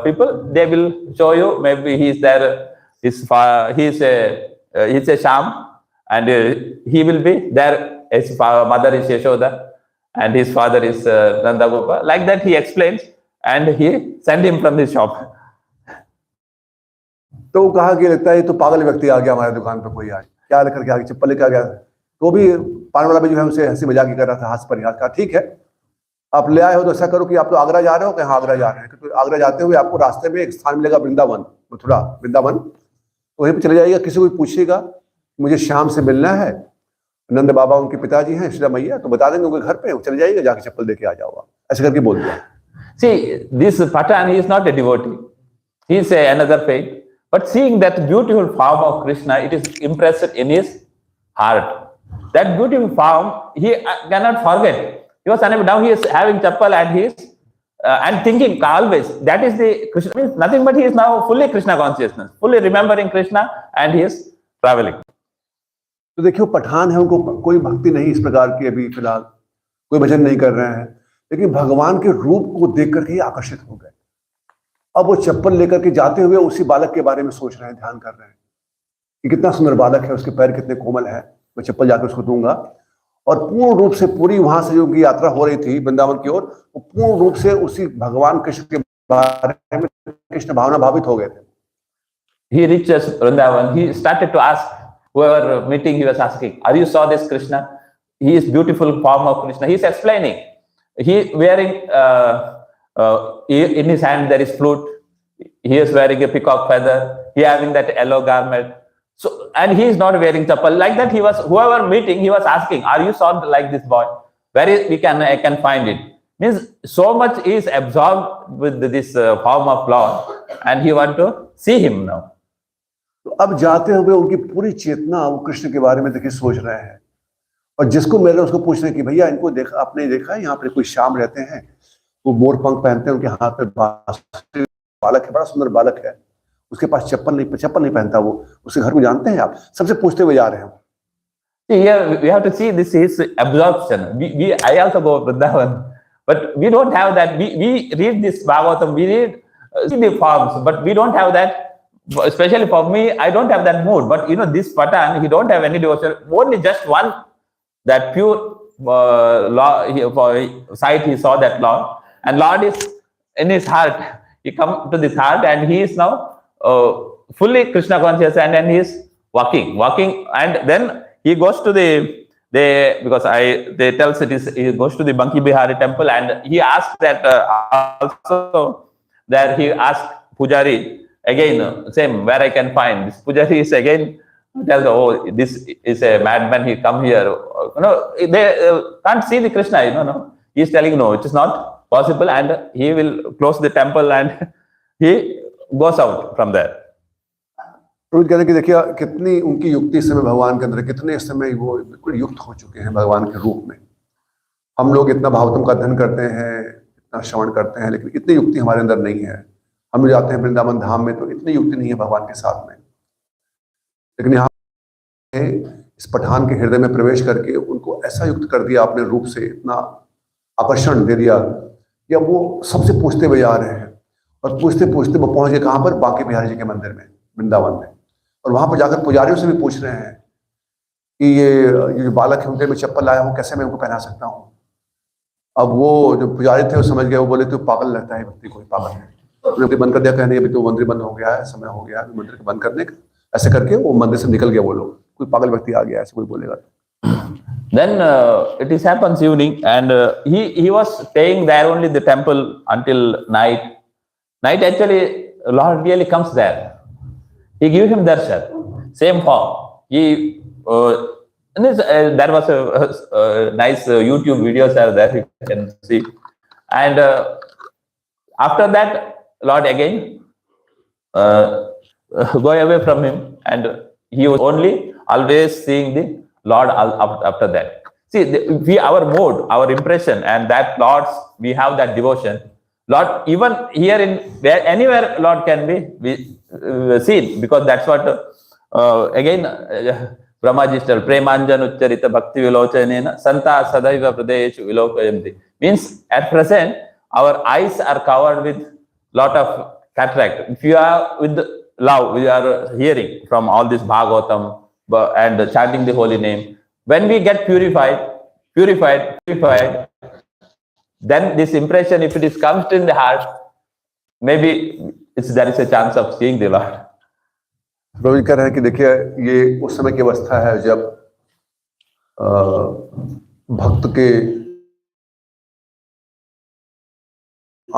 people, they will show you. Maybe he is there. He is a Sham, and he will be there. His mother is Yashoda, and his father is Nandagopal. Like that, he explains, and he sent him from the shop. तो वो कहा कि लगता है तो पागल व्यक्ति आ गया हमारे दुकान पे, कोई आए क्या लेकर के आ गया, चप्पल लेकर आ गया। तो भी पान वाला भी जो है उसे हंसी मजाक ही कर रहा था, हाथ पर हाथ। कहा ठीक है आप ले आए हो तो ऐसा करो कि आप तो आगरा जा रहे हो, कहाँ आगरा जा रहे हैं, तो आगरा जाते हुए आपको रास्ते में एक स्थान मिलेगा वृंदावन, मथुरा वृंदावन, तो वहीं पर चले जाइएगा। किसी को पूछिएगा मुझे शाम से मिलना है, नंद बाबा उनके पिताजी हैं, श्री मैया, तो बता देंगे उनके घर पे, चले जाइएगा, जाके चप्पल देके आ जाओगा, ऐसे करके बोल दिया। See, this Patan, he is not a devotee. He is another faith. But seeing that beautiful form of Krishna, it is impressed in his heart. That beautiful form, he cannot forget. He was unable. Now he is having chappal and he is and thinking always. That is the Krishna. Means nothing but he is now fully Krishna consciousness, fully remembering Krishna, and he is traveling. तो देखियो पठान है, उनको कोई भक्ति नहीं इस प्रकार की अभी फिलहाल, कोई भजन नहीं कर रहे हैं, लेकिन भगवान के रूप को देख करके ही आकर्षित हो गए। अब वो चप्पल लेकर के जाते हुए उसी बालक के बारे में सोच रहे हैं, ध्यान कर रहे हैं कि कितना सुंदर बालक है, उसके पैर कितने कोमल है, मैं चप्पल जाकर उसको दूंगा। और पूर्ण रूप से पूरी वहां से जो उनकी यात्रा हो रही थी वृंदावन की ओर, वो पूर्ण रूप से उसी भगवान कृष्ण के बारे में कृष्ण भावना भावित हो गए थे। he reaches Vrindavan, he started to ask whoever meeting, he was asking, "Are you saw this Krishna? He is beautiful form of Krishna." He is explaining. He wearing in his hand there is flute. He is wearing a peacock feather. He having that yellow garment. So, and he is not wearing chappal. Like that, he was, whoever meeting, he was asking, "Are you saw like this boy? Where is, I can find it?" Means so much is absorbed with this form of Lord, and he want to see him now. तो अब जाते हुए उनकी पूरी चेतना वो कृष्ण के बारे में देखिए सोच रहे हैं, और जिसको मिल रहे हैं उसको पूछ रहे हैं कि भैया इनको देखा, आपने देखा है यहाँ पे कोई श्याम रहते हैं, वो मोर पंख पहनते हैं, उनके हाथ पे बालक है, बड़ा सुंदर बालक है, उसके पास चप्पल नहीं पहनता, वो उसके घर को जानते हैं आप? सबसे पूछते हुए जा रहे हैं। Here we have to see this is absorption. I also go Vrindavan, but we don't have that. We read this Bhagavatam, we read see the forms, but we don't have that. Especially for me, I don't have that mood. But this Patan, he don't have any devotion. Only just one, that pure sight, he saw that Lord, and Lord is in his heart. He come to this heart, and he is now fully Krishna conscious, and then he is walking, and then he goes to because they tells it is, he goes to the Banki Bihari temple, and he asked that also there he asked Pujari again, same, where I can find this. Pujari is again tells, "Oh, this is a madman, he come here." They can't see the Krishna, no. He is telling, no, it is not possible, and he will close the temple and he goes out from there. प्रभु कहते हैं कि देखिए कितनी उनकी युक्ति इस समय भगवान के अंदर, कितने इस समय वो बिल्कुल युक्त हो चुके हैं भगवान के रूप में। हम लोग इतना भागवतम का अध्ययन करते हैं, इतना श्रवण करते हैं, लेकिन इतनी युक्ति हमारे अंदर नहीं है। हम लोग जाते हैं वृंदावन धाम में तो इतनी युक्ति नहीं है भगवान के साथ में, लेकिन यहाँ इस पठान के हृदय में प्रवेश करके उनको ऐसा युक्त कर दिया अपने रूप से, इतना आकर्षण दे दिया, या वो सबसे पूछते हुए जा रहे हैं, और पूछते पूछते वो पहुंच गए कहाँ पर? बांके बिहारी जी के मंदिर में, वृंदावन में। और वहां पर जाकर पुजारियों से भी पूछ रहे हैं कि ये जो बालक है उनके में चप्पल लाया हूँ, कैसे मैं उनको पहना सकता हूँ? अब वो जो पुजारी थे वो समझ गए, वो बोले तू पागल लगता है, व्यक्ति कोई पागल है, उन्होंने बंद कर दिया, कहने अभी तो मंदिर बंद हो गया है, समय हो गया है मंदिर को बंद करने का। ऐसे करके वो मंदिर से निकल गया, वो लोग, कोई पागल व्यक्ति आ गया, ऐसे कोई बोलेगा। Then it is happens evening, and he was staying there only the temple until night. Night actually Lord really comes there. He gives him darshan, same form. He there was a nice YouTube videos are there, you can see. And after that, Lord again go away from him, and he was only always seeing the Lord after that. See, our mood, our impression, and that Lord's, we have that devotion. Lord, even here anywhere Lord can be seen, because that's what again Brahmaji tells, Premanjan Ucharita Bhakti Vilochanena Santa Sadaiva Pradeshu Vilokayanti. Means at present our eyes are covered with lot of cataract. If you are with love, we are hearing from all this Bhagavatam and chanting the holy name. When we get purified, then this impression, if it is comes in the heart, maybe there is a chance of seeing the Lord. प्रभु कह रहे हैं कि देखिए ये उस समय की अवस्था है जब भक्त के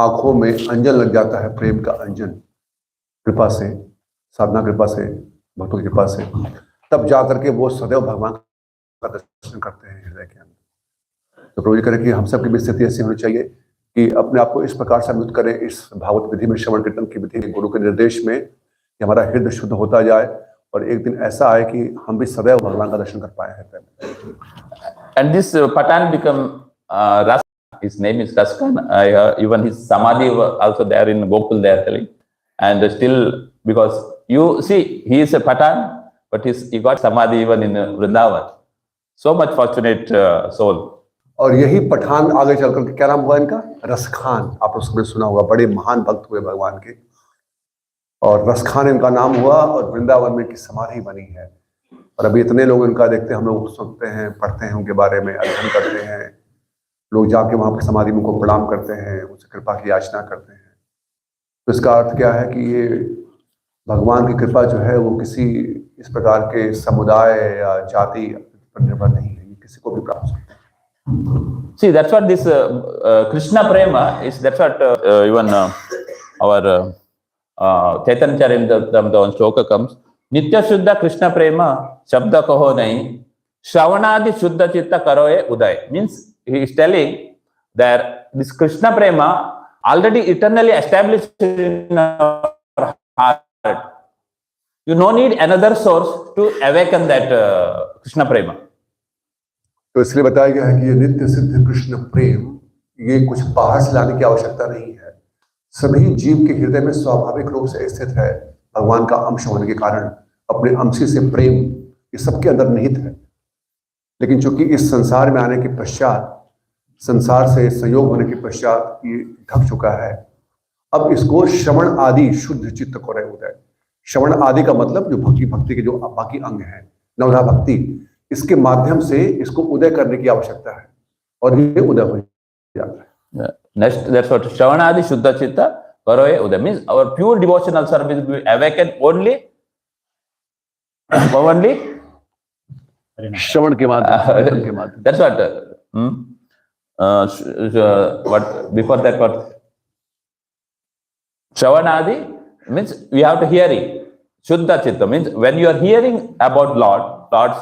आंखों में अंजन लग जाता है, प्रेम का अंजन, कृपा से, साधना कृपा से, भक्तों की कृपा से, तब जाकर के वो सदैव भगवान का दर्शन करते हैं हृदय के अंदर। तो प्रभु जी कह रहे हैं कि हम सबकी भी स्थिति ऐसी होनी चाहिए कि अपने आप को इस प्रकार से अभियुक्त करें इस भागवत विधि में, श्रवण कीर्तन की विधि में, गुरु के निर्देश में, कि हमारा हृदय शुद्ध होता जाए और एक दिन ऐसा आए कि हम भी सदैव भगवान का दर्शन कर पाए हैं। And this Patan become Ras. His name is Raskan. Even his samadhi also there in Gokul they are telling. And still, because you see, he is a Patan, but he got samadhi even in Vrindavan. So much fortunate soul. और यही पठान आगे चलकर के क्या नाम हुआ इनका? रसखान। आप उसमें सुना होगा, बड़े महान भक्त हुए भगवान के, और रसखान इनका नाम हुआ, और वृंदावन में की समाधि बनी है। और अभी इतने लोग इनका देखते हैं, हम लोग सुनते हैं, पढ़ते हैं उनके बारे में, अध्ययन करते हैं, लोग जाके वहां पर समाधि में को प्रणाम करते हैं, उनसे कृपा की याचना करते हैं। तो इसका अर्थ क्या है कि ये भगवान की कृपा जो है वो किसी इस प्रकार के समुदाय या जाति पर निर्भर नहीं है, ये किसी को भी प्राप्त हो सकता है। See, that's what this Krishna prema is. That's what even our Chaitanya Charitamrita shloka comes. Nitya Shuddha Krishna prema shabda kaho nahi Shravanadi Shuddha Chitta karoye uday. Means he is telling that this Krishna prema already eternally established in our heart. You no need another source to awaken that Krishna prema. तो इसलिए बताया गया है कि ये नित्य सिद्ध कृष्ण प्रेम, ये कुछ बाहर से लाने की आवश्यकता नहीं है, सभी जीव के हृदय में स्वाभाविक रूप से स्थित है। भगवान का अंश होने के कारण अपने अंश से प्रेम ये सबके अंदर निहित है। लेकिन चूंकि इस संसार में आने के पश्चात, संसार से संयोग होने के पश्चात ये ढक चुका है। अब इसको श्रवण आदि शुद्ध चित्त को रहे उदय। श्रवण आदि का मतलब जो भक्ति के जो बाकी अंग हैं, नवधा भक्ति, इसके माध्यम से इसको उदय करने की आवश्यकता है और ये उदय हो जाता है। Next, that's what Shravanadi Shuddha Chitta Karoye Uday means our pure devotional service will awaken only श्रवण के माध्यम। That's what before that what Shravanadi means we have to hearing. Shuddha Chitta means when you are hearing about Lord's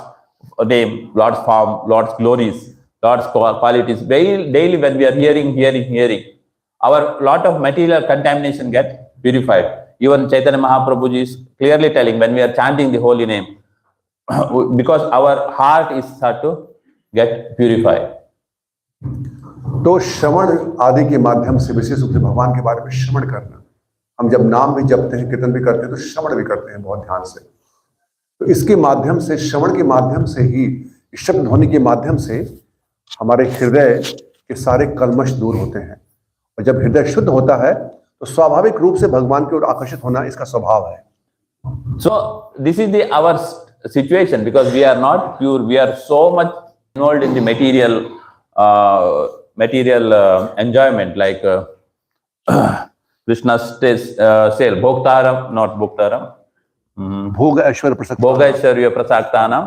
name, Lord's form, Lord's glories, Lord's qualities, daily when we are hearing, our lot of material contamination get purified. Even Chaitanya Mahaprabhuji is clearly telling when we are chanting the holy name, because our heart is start to get purified. तो श्रवण आदि के माध्यम से विशेष रूप से भगवान के बारे में श्रवण करना, हम जब नाम भी जपते हैं, कीर्तन भी करते हैं, तो श्रवण भी करते हैं बहुत ध्यान से। तो इसके माध्यम से, श्रवण के माध्यम से ही, शब्द ध्वनि के माध्यम से हमारे हृदय के सारे कल्मश दूर होते हैं। और जब हृदय शुद्ध होता है तो स्वाभाविक रूप से भगवान की ओर आकर्षित होना इसका स्वभाव है। So this is our situation because we are not pure. We are so much involved in the material enjoyment, like Krishna says, Bhoktaram, not Bhoktaram. भोग ऐश्वर्य प्रसक्ता, भोग ऐश्वर्य प्रसक्तानां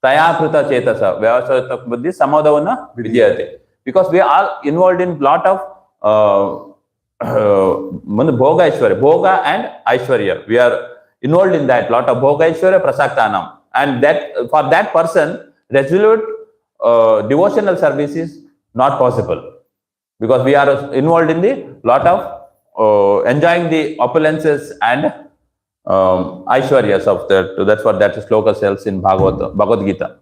तया कृता चेतसा व्यवसायिक बुद्धि समोदो न विद्यते. Because we are all involved in lot of bhoga aishwarya, bhoga and aishwarya. We are involved in that lot of bhoga aishwarya prasaktanam, and that for that person resolute devotional service is not possible because we are involved in the lot of enjoying the opulences and aishwaryas of that. That's what that shloka tells in Bhagavad Gita.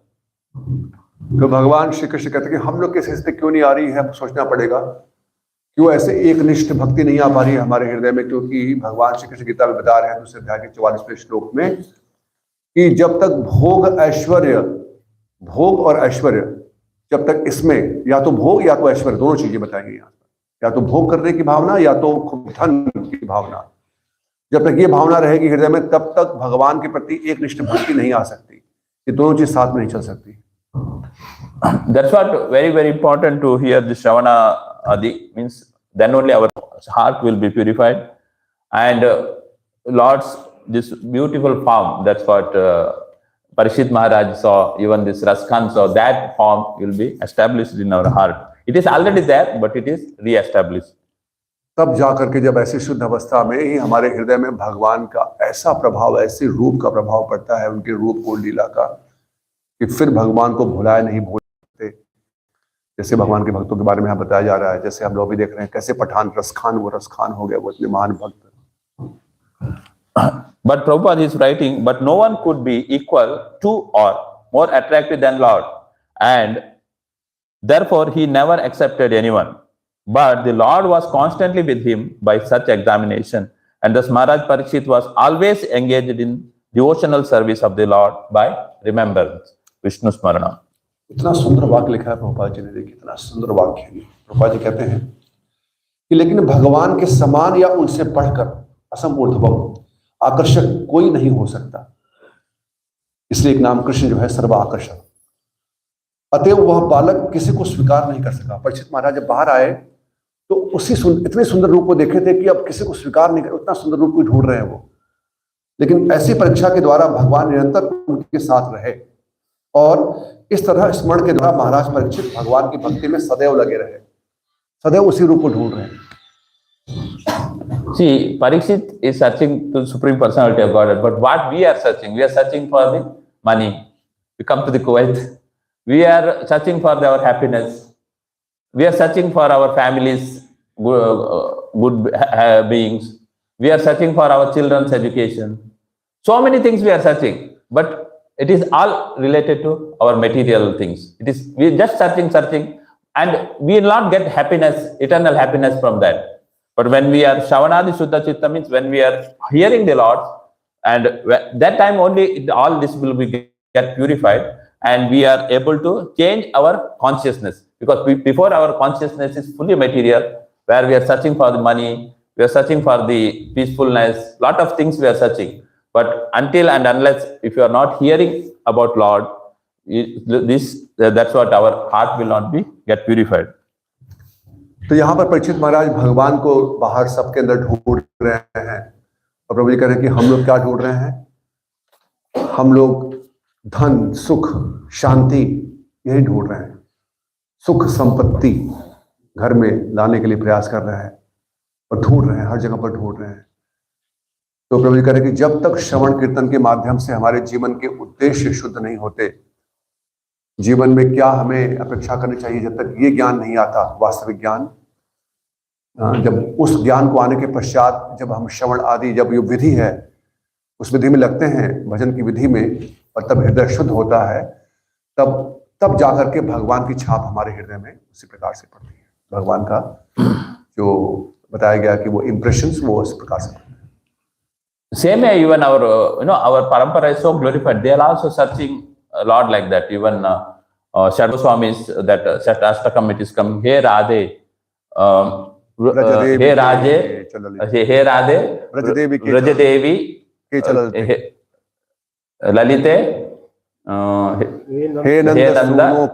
तो भगवान श्री कृष्ण कहते हैं कि हम लोग की स्थिति क्यों नहीं आ रही है, सोचना पड़ेगा क्यों ऐसे एक निष्ठ भक्ति नहीं आ पा रही है हमारे हृदय में। क्योंकि भगवान श्री कृष्ण गीता में बता रहे हैं दूसरे अध्याय के 44वें श्लोक में कि जब तक भोग और ऐश्वर्य, जब तक इसमें या तो भोग या तो ऐश्वर्य, दोनों चीजें बताएंगे यहाँ पर, या तो भोग करने की भावना या तो खूब धन की भावना, जब तक ये भावना रहेगी हृदय में तब तक भगवान के प्रति एक निष्ठ भक्ति नहीं आ सकती। ये दोनों चीज साथ में नहीं चल सकती। That's what very important to hear this Shravana Adi means. Then only our heart will be purified, and Lord's this beautiful form. That's what Parishit Maharaj saw. Even this Raskan saw. That form will be established in our heart. It is already there, but it is re-established. तब जाकर के जब ऐसी शुद्ध अवस्था में ही हमारे हृदय में भगवान का ऐसा प्रभाव, ऐसे रूप का प्रभाव पड़ता है, उनके रूप को, लीला का, कि फिर भगवान को भुलाए नहीं भूल सकते। जैसे भगवान के भक्तों के बारे में यहाँ बताया जा रहा है, जैसे हम लोग भी देख रहे हैं कैसे पठान रसखान हो गया, वो इतने महान भक्त। But Prabhupada is writing, but no one could be equal to or more attractive than Lord, and therefore he never accepted anyone. But the Lord was constantly with him by such examination, and thus Maharaj Parikshit was always engaged in devotional service of the Lord by remembrance, Vishnu Smarana. इतना सुंदर वाक्य लिखा है प्रभुपाद जी ने, देखिए इतना सुंदर वाक्य है। प्रभुपाद जी कहते हैं कि लेकिन भगवान के समान या उनसे बढ़कर असम ऊर्ध्वम आकर्षक कोई नहीं हो सकता, इसलिए एक नाम कृष्ण जो है सर्वाकर्षक। अतएव वह बालक किसी को स्वीकार नहीं कर सका। परीक्षित महाराज जब बाहर आए तो उसी इतने सुंदर रूप को देखे थे कि अब किसी को स्वीकार नहीं कर, उतना सुंदर रूप को ढूंढ रहे हैं वो। लेकिन ऐसी परीक्षा के द्वारा भगवान निरंतर उनके साथ रहे और इस तरह स्मरण के द्वारा महाराज परीक्षित भगवान की भक्ति में सदैव लगे रहे, सदैव उसी रूप को ढूंढ रहे हैं। See, Parikshit is searching to Supreme Personality of Godhead, but what we are searching? We are searching for the money. We come to the Kuwait. We are searching for our happiness. We are searching for our families, good beings. We are searching for our children's education. So many things we are searching, but it is all related to our material things. It is we just searching, and we will not get happiness, eternal happiness from that. But when we are Shavanadi Shuddha Chitta, means when we are hearing the Lord, and that time only all this will be get purified, and we are able to change our consciousness. Because before our consciousness is fully material, where we are searching for the money, we are searching for the peacefulness, lot of things we are searching. But until and unless if you are not hearing about Lord, that's what our heart will not be get purified. तो यहाँ पर परीक्षित महाराज भगवान को बाहर सबके अंदर ढूंढ रहे हैं और प्रभु जी कह रहे हैं कि हम लोग क्या ढूंढ रहे हैं? हम लोग धन, सुख, शांति यही ढूंढ रहे हैं। सुख संपत्ति घर में लाने के लिए प्रयास कर रहे हैं और ढूंढ रहे हैं, हर जगह पर ढूंढ रहे हैं। तो प्रभु जी कह रहे हैं कि जब तक श्रवण कीर्तन के माध्यम से हमारे जीवन के उद्देश्य शुद्ध नहीं होते, जीवन में क्या हमें अपेक्षा करनी चाहिए, जब तक ये ज्ञान नहीं आता, वास्तविक ज्ञान, जब उस ज्ञान को आने के पश्चात जब हम श्रवण आदि, जब ये विधि है उस विधि में लगते हैं, भजन की विधि में, और तब हृदय शुद्ध होता है, तब जाकर के भगवान की छाप हमारे हृदय में उसी प्रकार से पड़ती है। भगवान का जो बताया गया कि वो इम्प्रेशंस वो इस प्रकार से पड़ते हैं। Same way, even our our parampara is so glorified. They are also searching Lord like that. Even Shadow Swamis, that Shatastakam, it is coming. Hey Radhe, Hey Radhe, Hey Radhe, Rajadevi, Lalite, Hey Nanda,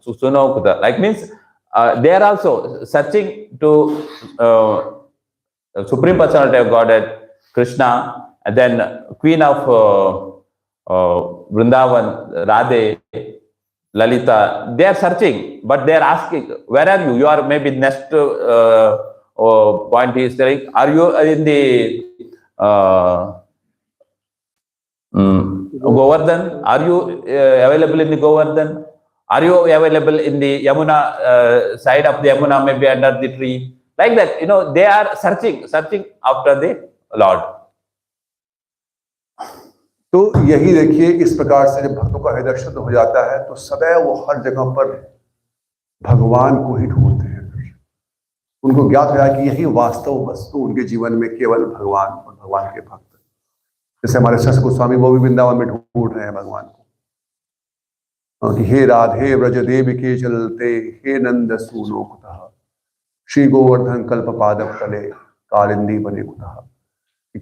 Suno Kuta. Like means they are also searching to Supreme Personality of Godhead, Krishna, and then Queen of Vrindavan, Radhe, Lalita. They are searching, but they are asking, where are you? You are maybe next point is telling, are you in the Govardhan? Are you available in the Govardhan? Are you available in the Yamuna side of the Yamuna, maybe under the tree? Like that, they are searching after the Lord. तो यही देखिए, इस प्रकार से जब भक्तों का हृदय शुद्ध हो जाता है तो सदैव वो हर जगह पर भगवान को ही ढूंढते हैं। उनको ज्ञात हो कि यही वास्तव वस्तु उनके जीवन में केवल भगवान और भगवान के भक्त। जैसे हमारे सस गोस्वामी वो भी वृंदावन में ढूंढ रहे हैं भगवान को कि हे राधे व्रज देव के चलते, हे नंद सूनो कुतः, श्री गोवर्धन कल्प पादप तले, कालिंदी बने कुतः।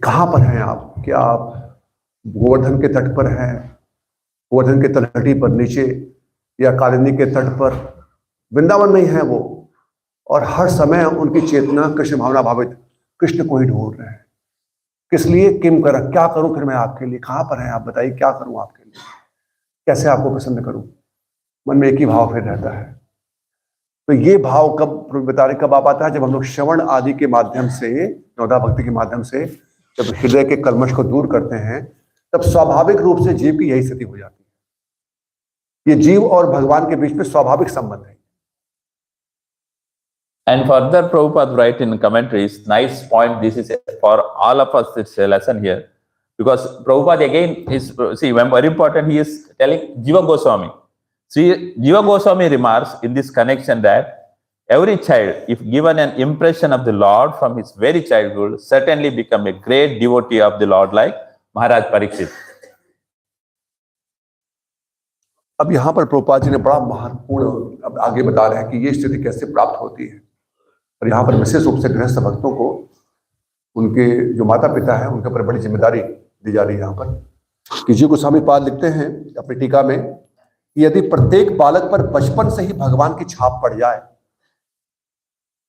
कहाँ पर हैं आप? क्या आप गोवर्धन के तट पर हैं, गोवर्धन के तलहटी पर नीचे, या कालिंदी के तट पर? वृंदावन में ही है वो, और हर समय उनकी चेतना कृष्ण भावना भावित कृष्ण को ही ढूंढ रहे हैं। किस लिए? किम कर, क्या करूं फिर मैं आपके लिए? कहाँ पर हैं आप? बताइए, क्या करूं आपके लिए? कैसे आपको प्रसन्न करूं? मन में एक ही भाव फिर रहता है। तो ये भाव कब बता रहे, कब आप आता है? जब हम लोग श्रवण आदि के माध्यम से, नवदा भक्ति के माध्यम से जब हृदय के कल्मश को दूर करते हैं, तब स्वाभाविक रूप से जीव की यही स्थिति हो जाती है। ये जीव और भगवान के बीच में स्वाभाविक संबंध है। And further, Prabhupada write in commentaries, nice point. This is for all of us. It's a lesson here, because Prabhupada again is very important. He is telling Jiva Goswami. See, Jiva Goswami remarks in this connection that every child, if given an impression of the Lord from his very childhood, certainly become a great devotee of the Lord, like Maharaj Parikshit. अब यहाँ पर प्रभुपाद जी ने बड़ा महत्वपूर्ण अब आगे बता रहे हैं कि ये स्थिति कैसे प्राप्त होती है। और यहाँ पर विशेष रूप से गृहस्थ भक्तों को उनके जो माता पिता हैं उनके ऊपर बड़ी जिम्मेदारी दी जा रही है। यहाँ पर कि जी गोस्वामी पाद लिखते हैं अपनी टीका में, यदि प्रत्येक बालक पर बचपन से ही भगवान की छाप पड़ जाए,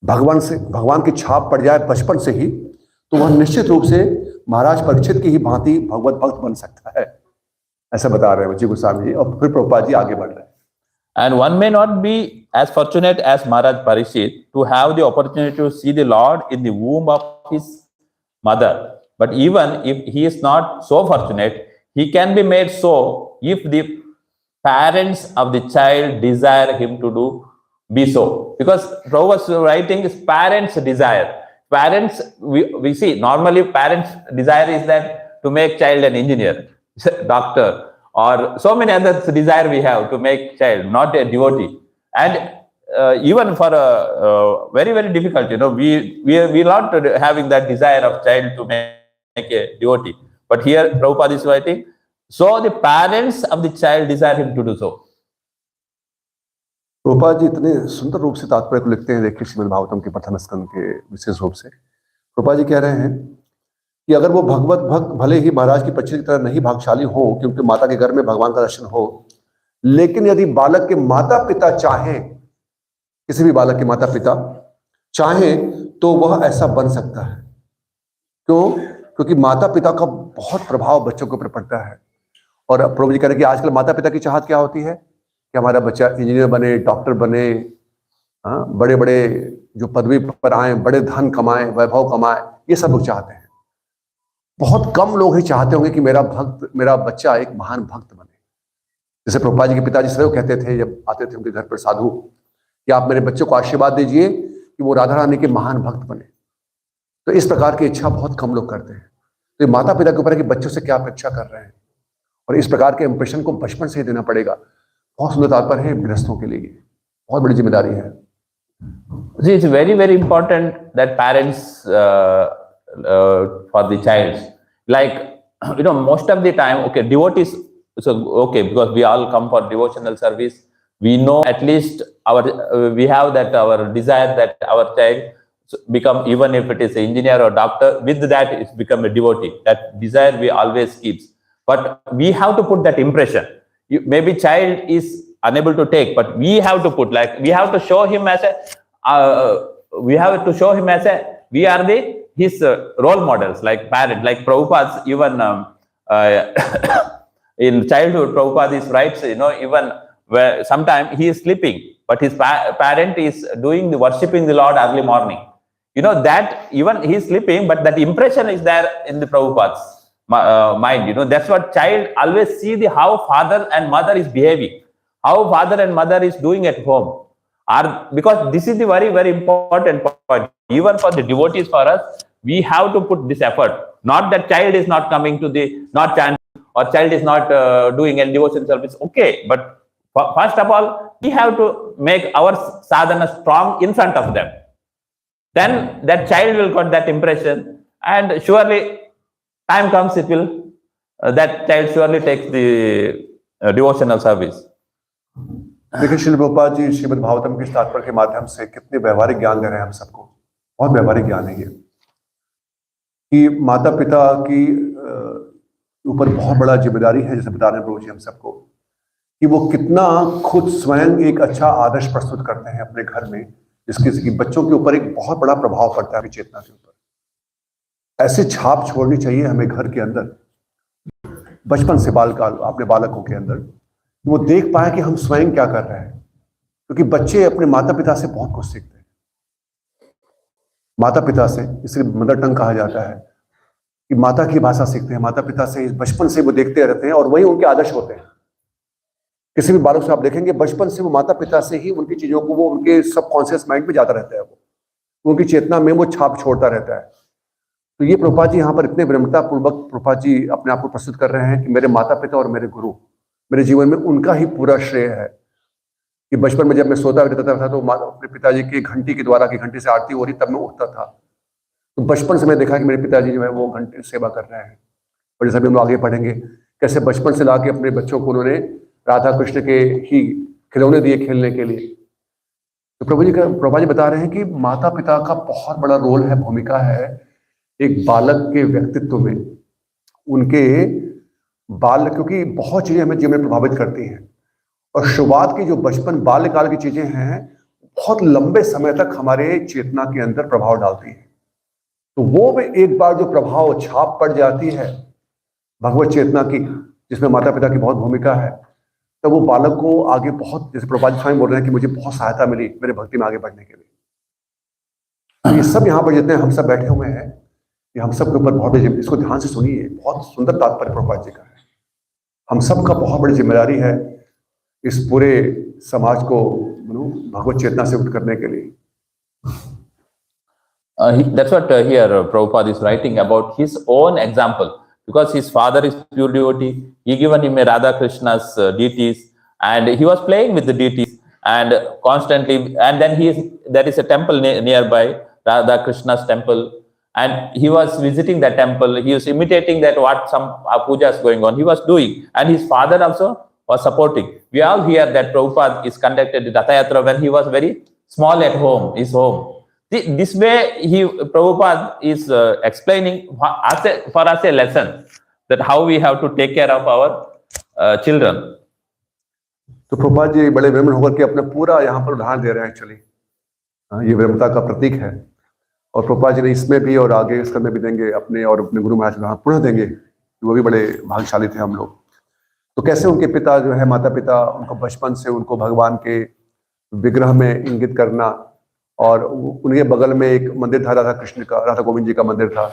भगवान की छाप पड़ जाए बचपन से ही, तो वह निश्चित रूप से महाराज परीक्षित की ही भांति भगवत भक्त बन सकता है, ऐसा बता रहे हैं बच्ची गोस्वामी जी। और फिर प्रभुपाद जी आगे बढ़ रहे हैं। And one may not be as fortunate as Maharaj Parikshit to have the opportunity to see the Lord in the womb of his mother. But even if he is not so fortunate, he can be made so if the parents of the child desire him to do be so. Because Prabhupada's writing is parents' desire. Parents, we see normally parents' desire is that to make child an engineer, doctor, or so many other desire we have to make child, not a devotee. And even for a very, very difficult, we not having that desire of child to make a devotee. But here Prabhupada is writing, so the parents of the child desire him to do so. Prabhupada ji इतने सुंदर रूप से तात्पर्य को लिखते हैं, देखिए श्रीमद् भागवतम के प्रथम स्कंद के विशेष रूप से। प्रभुपाद जी कह रहे हैं कि अगर वो भगवत भक्त भले ही महाराज की परीक्षित की तरह नहीं भाग्यशाली हो क्योंकि माता के घर में भगवान का दर्शन हो, लेकिन यदि बालक के माता पिता चाहें, किसी भी बालक के माता पिता चाहें, तो वह ऐसा बन सकता है। क्यों? क्योंकि माता पिता का बहुत प्रभाव बच्चों के ऊपर पड़ता है। और प्रभु जी कह रहे हैं कि आजकल माता पिता की चाहत क्या होती है कि हमारा बच्चा इंजीनियर बने, डॉक्टर बने, बड़े बड़े जो पदवी पर आए, बड़े धन कमाएं, वैभव कमाएं, ये सब लोग चाहते हैं। बहुत कम लोग ही चाहते होंगे कि मेरा बच्चा एक महान भक्त बने। जैसे प्रभुपाद जी के पिताजी सदैव कहते थे जब आते थे उनके घर पर साधु, कि आप मेरे बच्चों को आशीर्वाद दीजिए कि वो राधा रानी के महान भक्त बने। तो इस प्रकार की इच्छा बहुत कम लोग करते हैं। तो ये माता पिता के ऊपर है कि बच्चों से क्या अपेक्षा कर रहे हैं, और इस प्रकार के इंप्रेशन को बचपन से ही देना पड़ेगा। बहुत सुंदर तात्पर्य है गृहस्थों के लिए, बहुत बड़ी जिम्मेदारी है। See, it's very, very important that parents for the child, like most of the time, okay, devotees, so okay, because we all come for devotional service, we know at least we have that our desire that our child become, even if it is an engineer or doctor, with that it's become a devotee. That desire we always keeps, but we have to put that impression. Maybe child is unable to take, but we have to put, like, we have to show him as we are his role models, like parent, like Prabhupada's even in childhood, Prabhupada writes, even where sometimes he is sleeping, but his parent is doing the worshipping the Lord early morning. That even he is sleeping, but that impression is there in the Prabhupada's mind. That's what child always see, how father and mother is behaving, how father and mother is doing at home. Because this is the very, very important point. Even for the devotees, for us, we have to put this effort. Not that child is not coming to not chanting, or child is not doing any devotion service. Okay, but first of all, we have to make our sadhana strong in front of them. Then that child will get that impression, and surely time comes, it will that child surely takes the devotional service. देखिए श्रील प्रभुपाद जी श्रीमद् भागवतम के तात्पर्य के माध्यम से कितने व्यवहारिक ज्ञान दे रहे हैं हम सबको। बहुत व्यवहारिक ज्ञान है ये, कि माता पिता की ऊपर बहुत बड़ा जिम्मेदारी है, जैसे बता रहे हैं प्रभु जी हम सबको, कि वो कितना खुद स्वयं एक अच्छा आदर्श प्रस्तुत करते हैं अपने घर में, जिसकी बच्चों के ऊपर एक बहुत बड़ा प्रभाव पड़ता है चेतना के ऊपर। ऐसी छाप छोड़नी चाहिए हमें घर के अंदर, बचपन से बालकाल अपने बालकों के अंदर, वो देख पाए कि हम स्वयं क्या कर रहे हैं। क्योंकि बच्चे अपने माता पिता से बहुत कुछ सीखते हैं, माता पिता से, इसलिए मदर टंग कहा जाता है कि माता की भाषा सीखते हैं, माता पिता से बचपन से वो देखते रहते हैं और वही उनके आदर्श होते हैं। किसी भी बालक से आप देखेंगे बचपन से वो माता पिता से ही उनकी चीजों को, वो उनके सबकॉन्शियस माइंड में जाता रहता है, वो उनकी चेतना में वो छाप छोड़ता रहता है। तो ये प्रभुपाद जी यहाँ पर इतने विनम्रता पूर्वक प्रभुपाद जी अपने आप को प्रस्तुत कर रहे हैं कि मेरे माता पिता और मेरे गुरु, मेरे जीवन में उनका ही पूरा श्रेय है। कि बचपन में जब मैं सोता रहता था तो अपने पिताजी की घंटी के द्वारा, की घंटी से आरती हो रही तब मैं उठता था। तो बचपन से मैं देखा कि मेरे पिताजी जो है वो घंटे सेवा कर रहे हैं। और जैसे भी हम आगे पढ़ेंगे कैसे बचपन से ला के अपने बच्चों को उन्होंने राधा कृष्ण के ही खिलौने दिए खेलने के लिए। तो प्रभुपाद जी बता रहे हैं कि माता पिता का बहुत बड़ा रोल है, भूमिका है एक बालक के व्यक्तित्व में, उनके क्योंकि बहुत चीजें हमें जीवन में प्रभावित करती हैं। और शुरुआत की जो बचपन बाल्यकाल की चीजें हैं बहुत लंबे समय तक हमारे चेतना के अंदर प्रभाव डालती हैं। तो वो भी एक बार जो प्रभाव छाप पड़ जाती है भगवत चेतना की, जिसमें माता पिता की बहुत भूमिका है, तब वो बालक को आगे बहुत, जैसे प्रभुपाद स्वामी बोल रहे हैं कि मुझे बहुत सहायता मिली मेरे भक्ति में आगे बढ़ने के लिए। तो ये सब यहाँ पर जितने हम सब बैठे हुए हैं, ये हम सब के ऊपर बहुत बड़ी, इसको ध्यान से सुनिए, बहुत सुंदर तात्पर्य प्रभुपाद जी का है। हम सब का बहुत बड़ी जिम्मेदारी है इस पूरे समाज को भगवत चेतना से युक्त करने के लिए। That's what here Prabhupada is writing about his own example, because his father is pure devotee. He given him a Radha Krishna's deities, and he was playing with the deities and constantly. And then there is a temple nearby, Radha Krishna's temple, and he was visiting that temple. He was imitating that what some puja is going on. He was doing, and his father also was supporting. We all hear that Prabhupada is conducted Ratha Yatra when he was very small at home, his home. This way, Prabhupada is explaining for us a lesson that how we have to take care of our children. तो प्रभुपाद जी बड़े विनम्र होकर के अपना पूरा यहाँ पर उदाहरण दे रहे हैं। एक्चुअली ये विनम्रता का प्रतीक है, और प्रभुपाद जी ने इसमें भी और आगे इसमें भी देंगे अपने, और अपने गुरु महाराज को पुनः देंगे। वो भी बड़े भाग्यशाली थे हम लोग। तो कैसे उनके पिता जो है, माता पिता, उनको बचपन से उनको भगवान के विग्रह में इंगित करना, और उनके बगल में एक मंदिर था राधा कृष्ण का, राधा गोविंद जी का मंदिर था,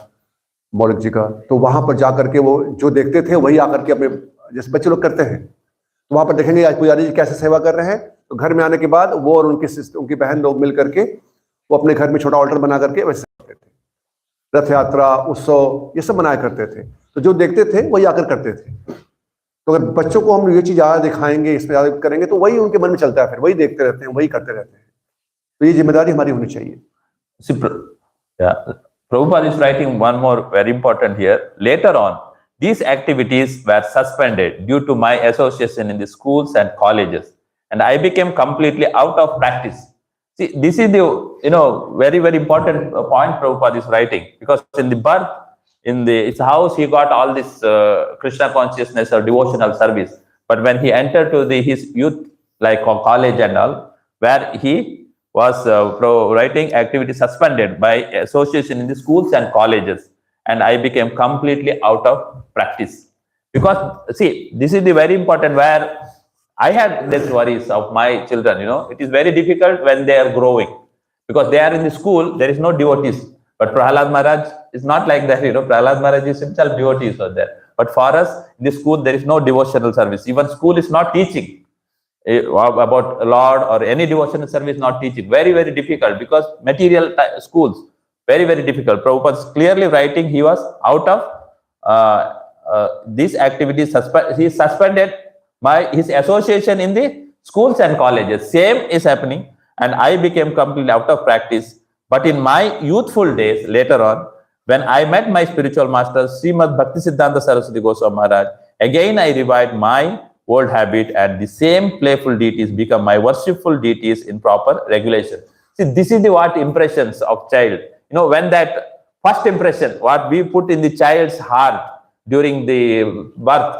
मौलिक जी का। तो वहां पर जा करके वो जो देखते थे वही आकर के अपने, जैसे बच्चे लोग करते हैं, तो वहां पर देखेंगे आज पुजारी जी कैसे सेवा कर रहे हैं। तो घर में आने के बाद वो और उनकी बहन लोग मिल करके वो अपने घर में छोटा ऑल्टर बना करके वैसे करते थे। रथ यात्रा, उत्सव, ये सब बनाया करते थे। तो जो देखते थे वही आकर करते थे। तो अगर बच्चों को हम ये चीज ज्यादा दिखाएंगे, इसमें ज्यादा करेंगे, तो वही उनके मन में चलता है, फिर वही देखते रहते हैं, वही करते रहते हैं। तो ये जिम्मेदारी हमारी होनी चाहिए। See, Prabhupada is writing one more very important here. Later on, these activities were suspended due to my association in the schools and colleges, and I became completely out of practice. See, this is the very, very important point Prabhupada is writing, because in the birth, in his house, he got all this Krishna consciousness or devotional service. But when he entered to his youth, like college and all, where he was writing activity suspended by association in the schools and colleges, and I became completely out of practice. Because see, this is the very important where I had these worries of my children. It is very difficult when they are growing, because they are in the school, there is no devotees. But Prahlad Maharaj is not like that. Prahlad Maharaj is himself devotees are there. But for us, in the school, there is no devotional service. Even school is not teaching about Lord or any devotional service, not teaching. Very, very difficult, because material schools, very, very difficult. Prabhupada is clearly writing he was out of these activities. He suspended his association in the schools and colleges. Same is happening, and I became completely out of practice. But in my youthful days, later on, when I met my spiritual master, Srimad Bhaktisiddhanta Saraswati Goswami Maharaj, again I revived my old habit, and the same playful deities become my worshipful deities in proper regulation. See, this is what impressions of child. When that first impression, what we put in the child's heart during the birth,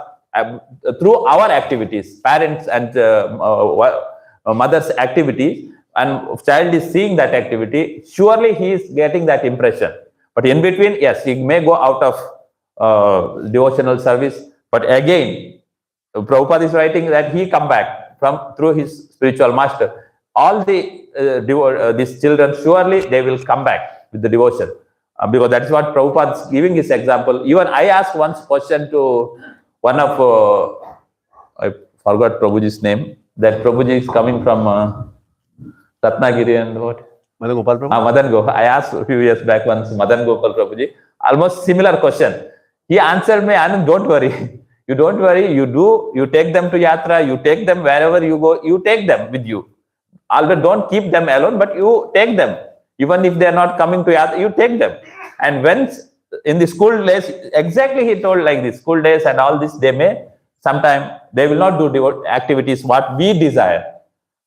through our activities, parents and mother's activities, and child is seeing that activity, surely he is getting that impression. But in between, yes, he may go out of devotional service, but again, Prabhupada is writing that he come back through his spiritual master. All these children, surely they will come back with the devotion, because that is what Prabhupada is giving his example. Even I asked once question to one of I forgot Prabhuji's name. That Prabhuji is coming from Ratnagiri and what? Madan Gopal Prabhu. Madan Gopal. I asked a few years back once Madan Gopal Prabhuji, almost similar question. He answered me, Anand, don't worry. You don't worry, you take them to yatra, you take them wherever you go, you take them with you. Although don't keep them alone, but you take them. Even if they are not coming to yatra, you take them. And when in the school days, exactly he told like this, school days and all this, they may, sometime they will not do activities what we desire.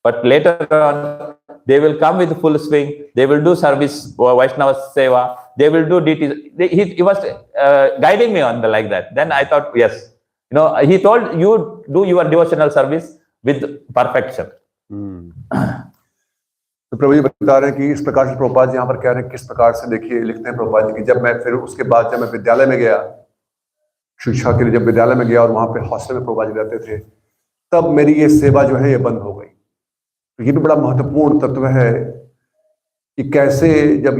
But later on, they will come with full swing, they will do service, Vaishnava Seva, they will do deities. He was guiding me on like that. Then I thought, yes. He told you do your devotional service with perfection. तो तो प्रभु जी बता रहे हैं कि इस प्रकार से प्रभुपाद जी यहाँ पर कह रहे हैं किस प्रकार से, देखिए लिखते हैं प्रभुपाद जी कि जब मैं फिर उसके बाद जब मैं विद्यालय में गया, शिक्षा के लिए जब विद्यालय में गया और वहाँ पे हॉस्टल में प्रभुपाद जी रहते थे, तब मेरी ये सेवा जो है ये बंद हो गई। तो ये भी बड़ा महत्वपूर्ण तत्व है कि कैसे जब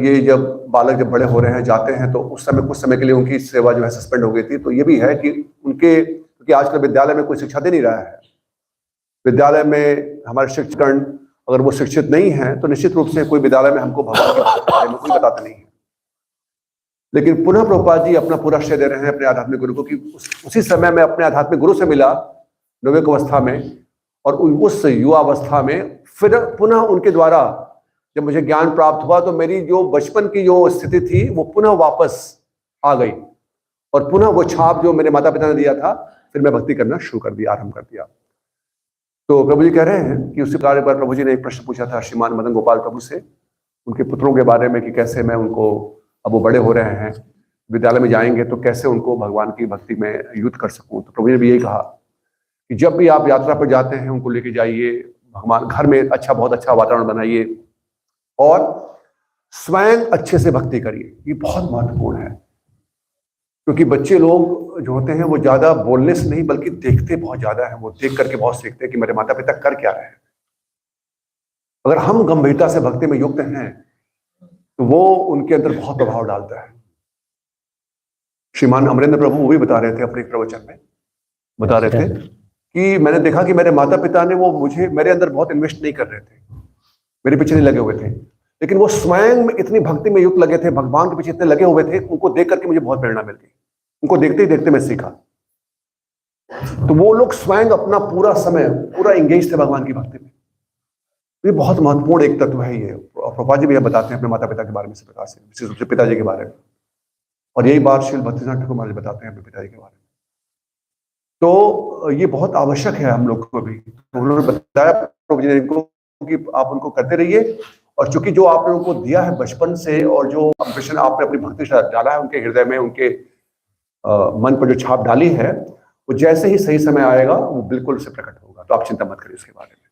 बालक जब बड़े हो रहे हैं, जाते हैं, तो उस समय कुछ समय के लिए उनकी सेवा जो है सस्पेंड हो गई थी। तो ये भी है कि उनके, क्योंकि आजकल विद्यालय में कोई शिक्षा दे नहीं रहा है, विद्यालय में हमारे शिक्षकगण अगर वो शिक्षित नहीं है तो निश्चित रूप से कोई विद्यालय में हमको भगवान के बारे में कोई बताता नहीं है। लेकिन पुनः प्रभुपाद जी अपना पूरा श्रेय दे रहे हैं अपने आध्यात्मिक गुरु को कि उसी समय मैं अपने आध्यात्मिक गुरु से मिला नवयुवक अवस्था में, और उस युवा अवस्था में फिर पुनः उनके द्वारा जब मुझे ज्ञान प्राप्त हुआ तो मेरी जो बचपन की जो स्थिति थी वो पुनः वापस आ गई, और पुनः वो छाप जो मेरे माता पिता ने दिया था, फिर मैं भक्ति करना शुरू कर दिया, आरंभ कर दिया। तो प्रभु जी कह रहे हैं कि उसी प्रकार एक बार प्रभु जी ने एक प्रश्न पूछा था श्रीमान मदन गोपाल प्रभु से उनके पुत्रों के बारे में कि कैसे मैं उनको, अब वो बड़े हो रहे हैं, विद्यालय में जाएंगे तो कैसे उनको भगवान की भक्ति में युक्त कर सकूं। तो प्रभु जी ने भी यही कहा कि जब भी आप यात्रा पर जाते हैं उनको लेके जाइए, भगवान घर में बहुत अच्छा वातावरण बनाइए और स्वयं अच्छे से भक्ति करिए। ये बहुत महत्वपूर्ण है, क्योंकि बच्चे लोग जो होते हैं वो ज्यादा बोलने से नहीं बल्कि देखते बहुत ज्यादा है, वो देख करके बहुत सीखते हैं कि मेरे माता पिता कर क्या रहे हैं। अगर हम गंभीरता से भक्ति में युक्त हैं तो वो उनके अंदर बहुत प्रभाव डालता है। श्रीमान अमरेंद्र प्रभु वो भी बता रहे थे अपने एक प्रवचन में, बता रहे थे कि मैंने देखा कि मेरे माता पिता ने वो मुझे, मेरे अंदर बहुत इन्वेस्ट नहीं कर रहे थे, मेरे पीछे नहीं लगे हुए थे, लेकिन वो स्वयं में इतनी भक्ति में युक्त लगे थे, भगवान के पीछे इतने लगे हुए थे, उनको देख करके मुझे बहुत प्रेरणा मिल गई। उनको देखते ही देखते मैं सीखा। तो वो लोग स्वयं अपना पूरा समय पूरा एंगेज थे भगवान की भक्ति में। ये बहुत महत्वपूर्ण एक तत्व है ये। प्रभुपाद जी भी बताते हैं अपने माता पिता के बारे में इस प्रकार से, विशेष रूप से पिताजी के बारे में, और यही बात श्री भक्तिनाथ ठाकुर महाराज बताते हैं अपने पिताजी के बारे में। तो ये बहुत आवश्यक है हम लोग को भी। तो उन्होंने बताया प्रभु जी ने इनको कि आप उनको करते रहिए, और चूंकि जो आप लोगों को दिया है बचपन से और जो इंप्रेशन आपने अपनी भक्ति से डाला है उनके हृदय में, उनके मन पर जो छाप डाली है, वो जैसे ही सही समय आएगा वो बिल्कुल से प्रकट होगा। तो आप चिंता मत करिए इसके बारे में।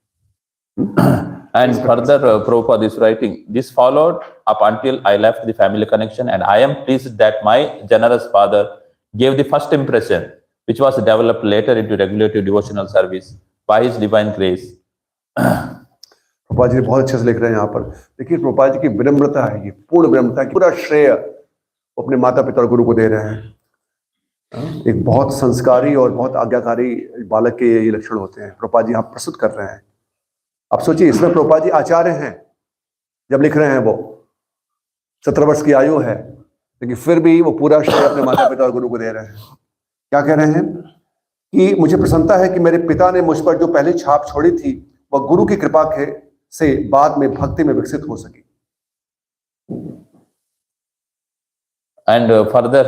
And further, Prabhupada is writing, this followed up until I left the family connection, and I am pleased that my generous father gave the first impression, which was developed later into regulative devotional service by his divine grace. Prabhupada ji बहुत अच्छे से लिख रहे हैं यहाँ पर। देखिए प्रभुपाद जी की विनम्रता है, ये पूर्ण विनम्रता, पूरा श्रेय वो अपने माता पिता और गुरु को दे रहे हैं। एक बहुत संस्कारी और बहुत आज्ञाकारी बालक के ये लक्षण होते हैं, प्रभुपाद जी यहाँ प्रस्तुत कर रहे हैं। आप सोचिए, इसमें प्रभुपाद जी आचार्य हैं जब लिख रहे हैं, वो 17 वर्ष की आयु है, लेकिन फिर भी वो पूरा श्रेय अपने माता पिता और गुरु को दे रहे हैं। क्या कह रहे हैं कि मुझे प्रसन्नता है कि मेरे पिता ने मुझ पर जो पहली छाप छोड़ी थी वह गुरु की कृपा से बाद में भक्ति में विकसित हो सकी। And further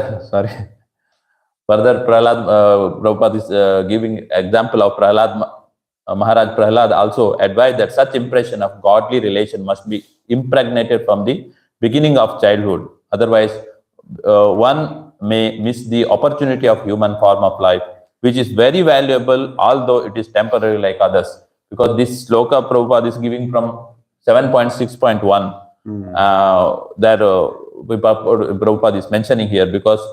Prabhupada is giving example of Maharaj Prahlad also advised that such impression of godly relation must be impregnated from the beginning of childhood. Otherwise, one may miss the opportunity of human form of life, which is very valuable, although it is temporary like others. Because this sloka Prabhupada is giving from 7.6.1 that Prabhupada is mentioning here, because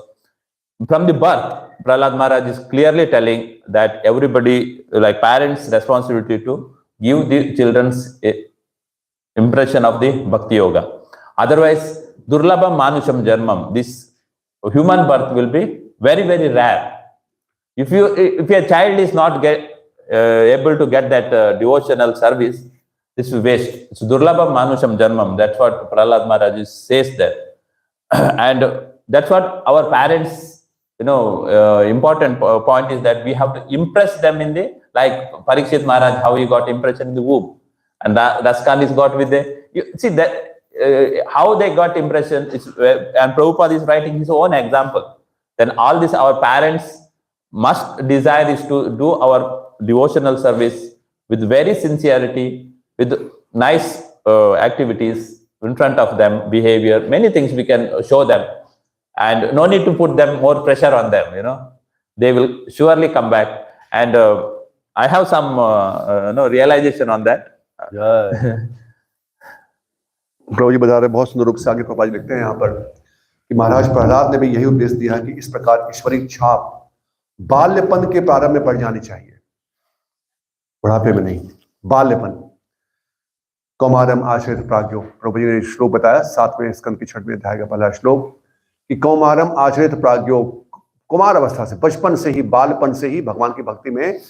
from the birth, Prahlad Maharaj is clearly telling that everybody, like parents, responsibility to give the children's impression of the Bhakti Yoga. Otherwise, Durlabham Manusham Janmam, this human birth will be very, very rare. If your child is not able to get that devotional service, this is waste. It's Durlabham Manusham Janmam. That's what Prahlad Maharaj says there. And that's what our parents, important point is that we have to impress them in the, like Parikshit Maharaj, how he got impression in the womb, and Raskan is got with how they got impression is, and Prabhupada is writing his own example. Then all this our parents must desire is to do our devotional service with very sincerity, with nice activities in front of them, behavior, many things we can show them. And no need to put them more pressure on them, they will surely come back. And I have some realization on that. प्रभु जी बता रहे बहुत सुंदर रूप से आगे प्रभुपाद जी लिखते हैं यहाँ पर कि महाराज प्रहलाद ने भी यही उपदेश दिया कि इस प्रकार ईश्वरी छाप बाल्यपन के प्रारंभ में पड़ जानी चाहिए, बुढ़ापे में नहीं, बाल्यपन। कौमारम आश्रित प्राज्ञो, प्रभु जी ने श्लोक बताया 7वें स्कंद की 6वें अध्याय का पहला श्लोक कि कौमारम आश्रित प्राज्ञो, कुमार अवस्था से, बचपन से ही, बालपन से ही भगवान की भक्ति में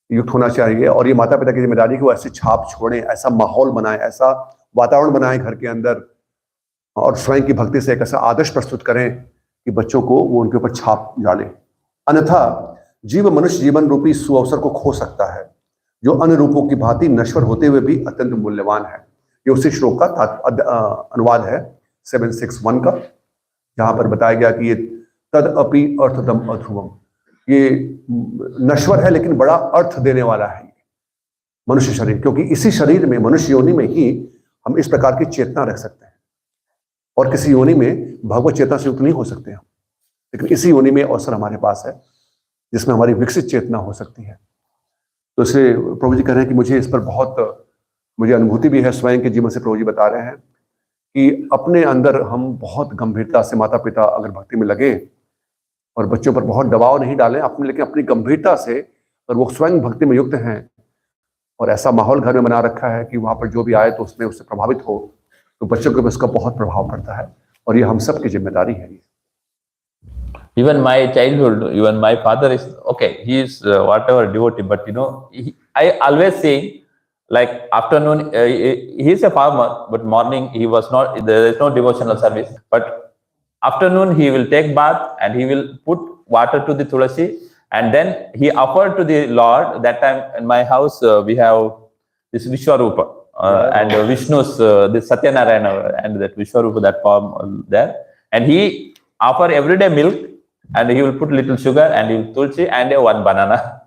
युक्त होना चाहिए। और ये माता पिता की जिम्मेदारी है कि वो ऐसी छाप छोड़ें, ऐसा माहौल बनाए, ऐसा वातावरण बनाए घर के अंदर, और स्वयं की भक्ति से एक ऐसा आदर्श प्रस्तुत करें कि बच्चों को वो उनके ऊपर छाप डालें। अन्यथा जीव मनुष्य जीवन रूपी सुअवसर को खो सकता है, जो अन्य रूपों की भांति नश्वर होते हुए भी अत्यंत मूल्यवान है। ये उसी श्लोक का अनुवाद है 761 का, जहां पर बताया गया कि ये तद अपि अर्थदम अध्रुवम, ये नश्वर है लेकिन बड़ा अर्थ देने वाला है ये मनुष्य शरीर, क्योंकि इसी शरीर में, मनुष्य योनि में ही हम इस प्रकार की चेतना रख सकते हैं, और किसी योनि में भगवत चेतना से युक्त नहीं हो सकते हम, लेकिन इसी योनि में अवसर हमारे पास है जिसमें हमारी विकसित चेतना हो सकती है। तो इसलिए प्रभु जी कह रहे हैं कि मुझे इस पर मुझे अनुभूति भी है स्वयं के जीवन से। प्रभु जी बता रहे हैं कि अपने अंदर हम बहुत गंभीरता से, माता पिता अगर भक्ति में लगे और बच्चों पर बहुत दबाव नहीं डालें अपने, लेकिन अपनी गंभीरता से, अगर वो स्वयं भक्ति में युक्त हैं और ऐसा माहौल घर में बना रखा है कि वहां पर जो भी आए तो उसमें उससे प्रभावित हो, तो बच्चों के ऊपर उसका बहुत प्रभाव पड़ता है, और ये हम सब की जिम्मेदारी है। Even my childhood, even my father is okay. He is whatever devotee, but I always see, like afternoon, he is a farmer, but morning he was not. There is no devotional service, but afternoon he will take bath and he will put water to the tulasi, and then he offered to the Lord. That time in my house we have this Vishwarupa and Vishnu's this Satyanarayana and that Vishwarupa, that form there, and he offer everyday milk. And he will put little sugar and he will tulsi and one banana.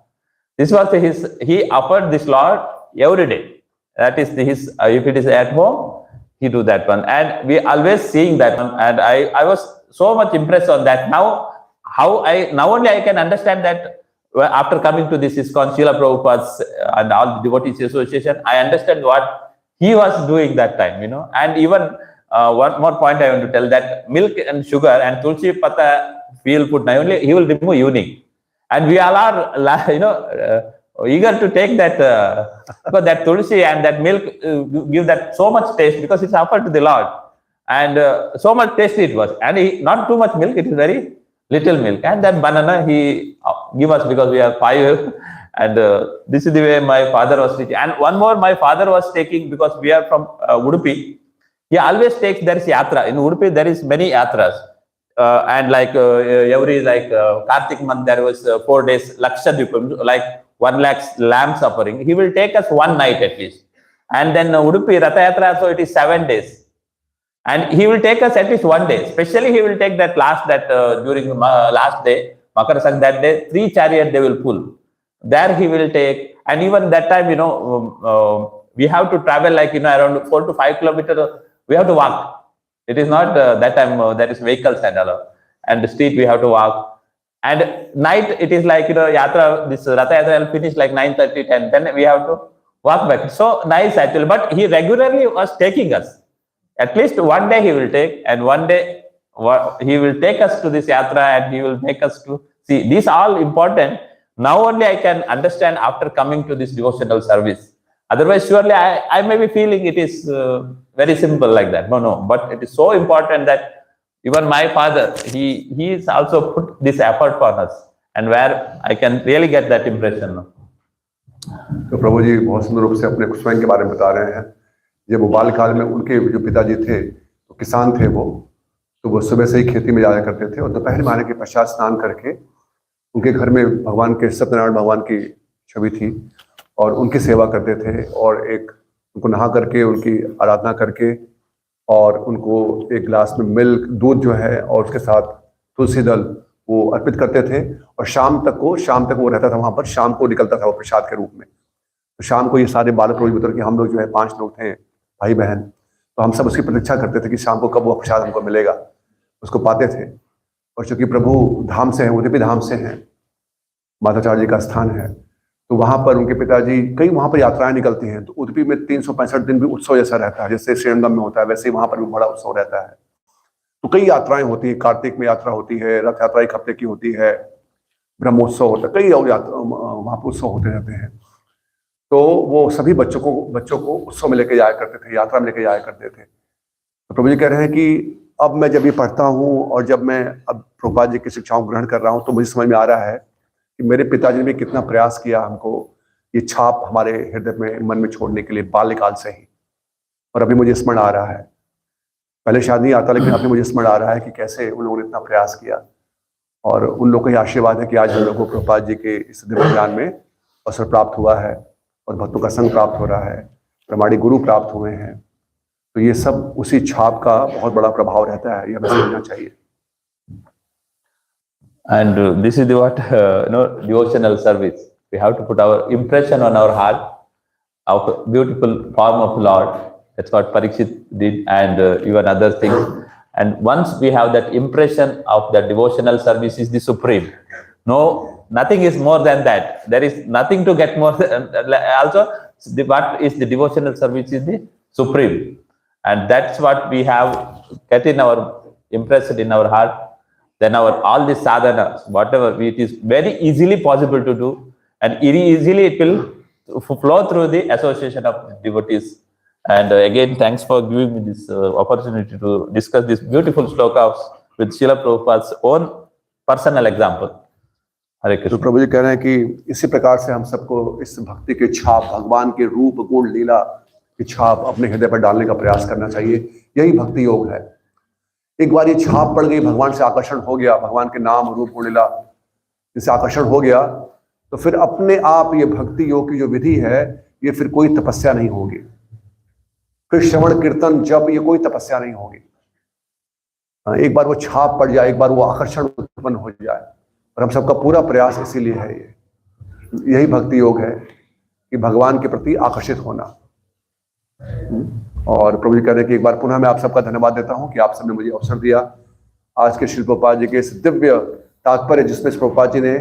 This was he offered this Lord every day. That is his, if it is at home, he do that one. And we always seeing that one. And I was so much impressed on that. Now only I can understand that after coming to this ISKCON, Srila Prabhupada's and all the devotees association, I understand what he was doing that time, And even one more point I want to tell, that milk and sugar and tulsi pata, he will put, only he will remove evening, and we all are eager to take that because that tulsi and that milk give that so much taste, because it's offered to the Lord, and so much tasty it was, and not too much milk, it is very little milk, and that banana he give us because we are 5, and this is the way my father was teaching. And one more, my father was taking, because we are from Udupi, he always takes, there is yatra in Udupi, there is many yatras. And like every Kartik month there was 4 days Lakshadweepam, like 1 lakh lamb suffering. He will take us one night at least, and then Udupi Ratha Yatra, so it is 7 days, and he will take us at least 1 day. Especially he will take that during last day Makar Sang, that day 3 chariot they will pull. There he will take, and even that time we have to travel around 4 to 5 kilometers. We have to walk. It is not that time there is vehicles and the street we have to walk. And night it is yatra, this Ratha Yatra will finish like 9:30, 10. Then we have to walk back. So nice actually. But he regularly was taking us. At least 1 day he will take, and 1 day he will take us to this yatra, and he will make us to see. These all important. Now only I can understand after coming to this devotional service. Otherwise, surely I may be feeling it is very simple like that. No, but it is so important that even my father, he is also put this effort for us, and where I can really get that impression. तो प्रभु जी बहुत सुंदर रूप से अपने स्वयं के बारे में बता रहे हैं। जब वो बाल काल में, उनके जो पिताजी थे तो किसान थे वो, तो वो सुबह से ही खेती में जाया करते थे, और दोपहर में आने के पश्चात स्नान करके उनके घर में भगवान के, सत्यनारायण भगवान की छवि थी, और उनकी सेवा करते थे, और उनको नहा करके, उनकी आराधना करके, और उनको एक गिलास में मिल्क, दूध जो है, और उसके साथ तुलसी दल वो अर्पित करते थे, और शाम तक वो रहता था वहां पर, शाम को निकलता था वो प्रसाद के रूप में। तो शाम को ये सारे बालक रोज बतौर कि हम लोग जो है 5 लोग थे भाई बहन, तो हम सब उसकी प्रतीक्षा करते थे कि शाम को कब वो प्रसाद हमको मिलेगा, उसको पाते थे। और चूंकि प्रभु धाम से हैं, उदयपुर धाम से हैं, माताचार्य जी का स्थान है, तो वहां पर उनके पिताजी, कई वहां पर यात्राएं निकलती हैं, तो उडुपी में 365 दिन भी उत्सव जैसा रहता है, जैसे श्रीरंगम में होता है वैसे ही वहां पर भी बड़ा उत्सव रहता है। तो कई यात्राएं होती है, कार्तिक में यात्रा होती है, रथ यात्रा 1 हफ्ते की होती है, ब्रह्मोत्सव होता है, कई और यात्रा वहां पर उत्सव होते रहते हैं। तो वो सभी बच्चों को उत्सव में लेके जाया करते थे, यात्रा में लेके जाया करते थे। तो प्रभु जी कह रहे हैं कि अब मैं जब ये पढ़ता हूँ और जब मैं अब प्रभुपाद जी की शिक्षाओं को ग्रहण कर रहा हूँ, तो मुझे समझ में आ रहा है कि मेरे पिताजी ने भी कितना प्रयास किया हमको ये छाप हमारे हृदय में, मन में छोड़ने के लिए, बाल्यकाल से ही। और अभी मुझे स्मरण आ रहा है, पहले शायद नहीं आता, लेकिन अभी मुझे स्मरण आ रहा है कि कैसे उन लोगों ने इतना प्रयास किया। और उन लोगों का ही आशीर्वाद है कि आज हम लोगों को प्रभुपाद जी के इस दिव्य ज्ञान में अवसर प्राप्त हुआ है और भक्तों का संग प्राप्त हो रहा है, प्रमाणिक गुरु प्राप्त हुए हैं। तो ये सब उसी छाप का बहुत बड़ा प्रभाव रहता है, ये हमें समझना चाहिए। And this is the what devotional service. We have to put our impression on our heart of beautiful form of Lord. That's what Parikshit did, and even other things. And once we have that impression of the devotional service is the supreme. No, nothing is more than that. There is nothing to get more. Also, what is the devotional service is the supreme, and that's what we have get in our impressed in our heart. Then all the sadhanas, whatever, it is very easily possible to do, and easily it will flow through the association of devotees. And again, thanks for giving me this opportunity to discuss this beautiful slokas with Srila Prabhupada's own personal example. Hare Krishna. तो प्रभु जी कह रहे हैं कि इसी प्रकार से हम सबको इस भक्ति के छाप, भगवान के रूप गुण लीला की छाप अपने हृदय पर डालने का प्रयास करना चाहिए। यही भक्ति योग है। एक बार ये छाप पड़ गई, भगवान से आकर्षण हो गया, भगवान के नाम रूप गुण लीला जैसे आकर्षण हो गया, तो फिर अपने आप ये भक्ति योग की जो विधि है, ये फिर कोई तपस्या नहीं होगी, फिर श्रवण कीर्तन जब ये कोई तपस्या नहीं होगी। एक बार वो छाप पड़ जाए, एक बार वो आकर्षण उत्पन्न हो जाए, और हम सबका पूरा प्रयास इसीलिए है, ये यही भक्ति योग है कि भगवान के प्रति आकर्षित होना। और प्रभु जी कह रहे हैं कि एक बार पुनः मैं आप सबका धन्यवाद देता हूं कि आप सबने मुझे अवसर दिया आज के श्री प्रभुपाद जी के इस दिव्य तात्पर्य, जिसमें प्रभुपाद जी ने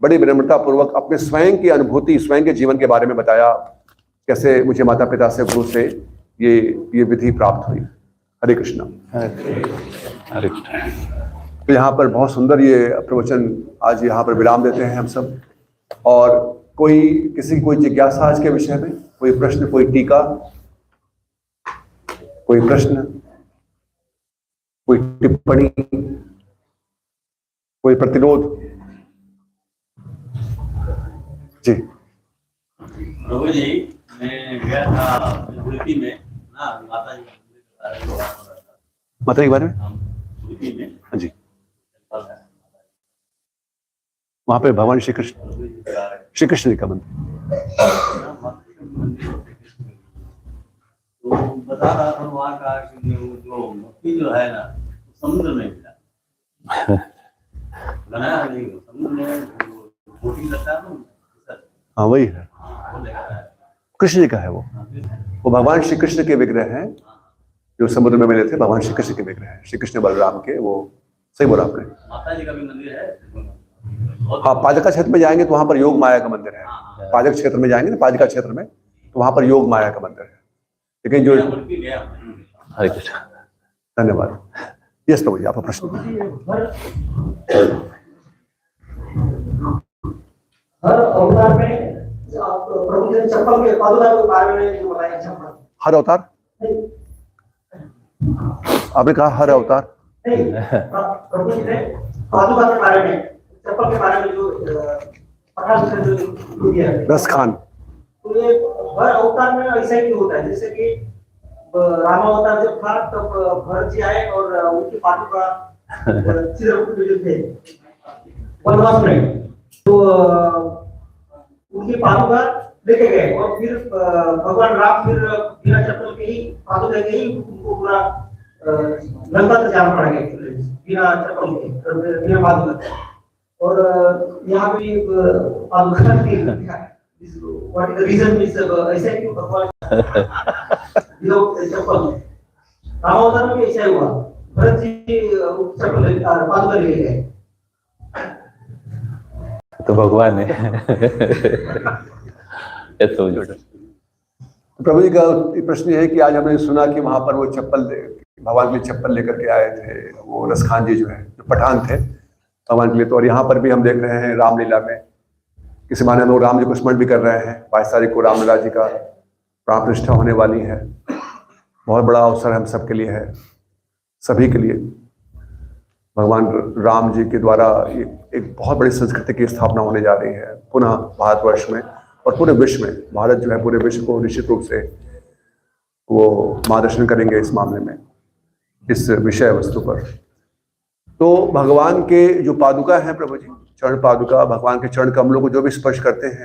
बड़ी विनम्रता पूर्वक अपने स्वयं की अनुभूति, स्वयं के जीवन के बारे में बताया, कैसे मुझे माता पिता से, गुरु से ये विधि प्राप्त हुई। हरे कृष्णा। हरे कृष्णा। तो यहाँ पर बहुत सुंदर ये प्रवचन आज यहाँ पर विराम देते हैं हम सब। और किसी की कोई जिज्ञासा आज के विषय में, कोई प्रश्न, कोई टीका, कोई प्रश्न, कोई टिप्पणी, कोई प्रतिरोध? जी प्रभु जी, मैं गया था उडुपी में ना, माता के बारे में, उडुपी में। हाँ जी, वहां पे भगवान श्री कृष्ण जी का मंदिर। तो बता रहा था वहाँ का कि जो मोती जो है ना, समुद्र में मिला, बनाया नहीं, समुद्र में बोटिंग लगता है ना। हाँ वही है, कृष्ण जी का है वो भगवान श्री कृष्ण के विग्रह हैं जो समुद्र में मिले थे, भगवान श्री कृष्ण के विग्रह हैं, श्री कृष्ण बलराम के। वो सही बोला आपने। माता जी का भी मंदिर है। हाँ, पाजका क्षेत्र में जाएंगे तो वहां पर योग माया का मंदिर है। पाजक क्षेत्र में जाएंगे ना, पाजका क्षेत्र में, तो वहां पर योग माया का मंदिर है। लेकिन जो हरे कृष्ण। धन्यवाद। यस प्रभु जी, आपका प्रश्न। हर अवतार में प्रभु जी ने चप्पल के पादुका के बारे में जो बताया, चप्पल हर अवतार, आपने कहा हर अवतार नहीं, प्रभु जी ने पादुका के बारे में, चप्पल के बारे में जो पठान से जो दिया है रस खान, तो ये हर अवतार में ऐसा ही होता है। जैसे कि राम अवतार जब था तब भरत जी आए और उनकी पादुका चित्रकूट में जो थे वनवास में, तो उनकी पादुका लेके गए, और फिर भगवान राम फिर बिना चप्पल के ही, पादुका के ही उनको पूरा लंका तक जाना पड़ा गया बिना चप्पल के, बिना पादुका के। और यहाँ भी पादुका what is the reason is ऐसा क्यों भगवान चप्पल, राम अवतार में भी ऐसा हुआ, भरत जी चप्पल पादुका ले गए तो भगवान है। Yes, Prabhuji. तो प्रभु जी का प्रश्न ये है कि आज हमने सुना कि वहां पर वो भगवान के लिए चप्पल लेकर के आए थे, वो रसखान जी जो है, जो पठान थे भगवान के लिए। तो और यहाँ पर भी हम देख रहे हैं रामलीला में किसी माने लोग राम जी को स्मरण भी कर रहे हैं। 22 तारीख को रामलीला जी का प्राण प्रतिष्ठा होने वाली है। बहुत बड़ा अवसर हम सबके लिए है, सभी के लिए। भगवान राम जी के द्वारा एक बहुत बड़ी संस्कृति की स्थापना होने जा रही है पुनः भारतवर्ष में और पूरे विश्व में। भारत जो है पूरे विश्व को निश्चित रूप से वो मार्गदर्शन करेंगे इस मामले में, इस विषय वस्तु पर। तो भगवान के जो पादुका है प्रभु जी, चरण पादुका, भगवान के चरण कमलों को जो भी स्पर्श करते हैं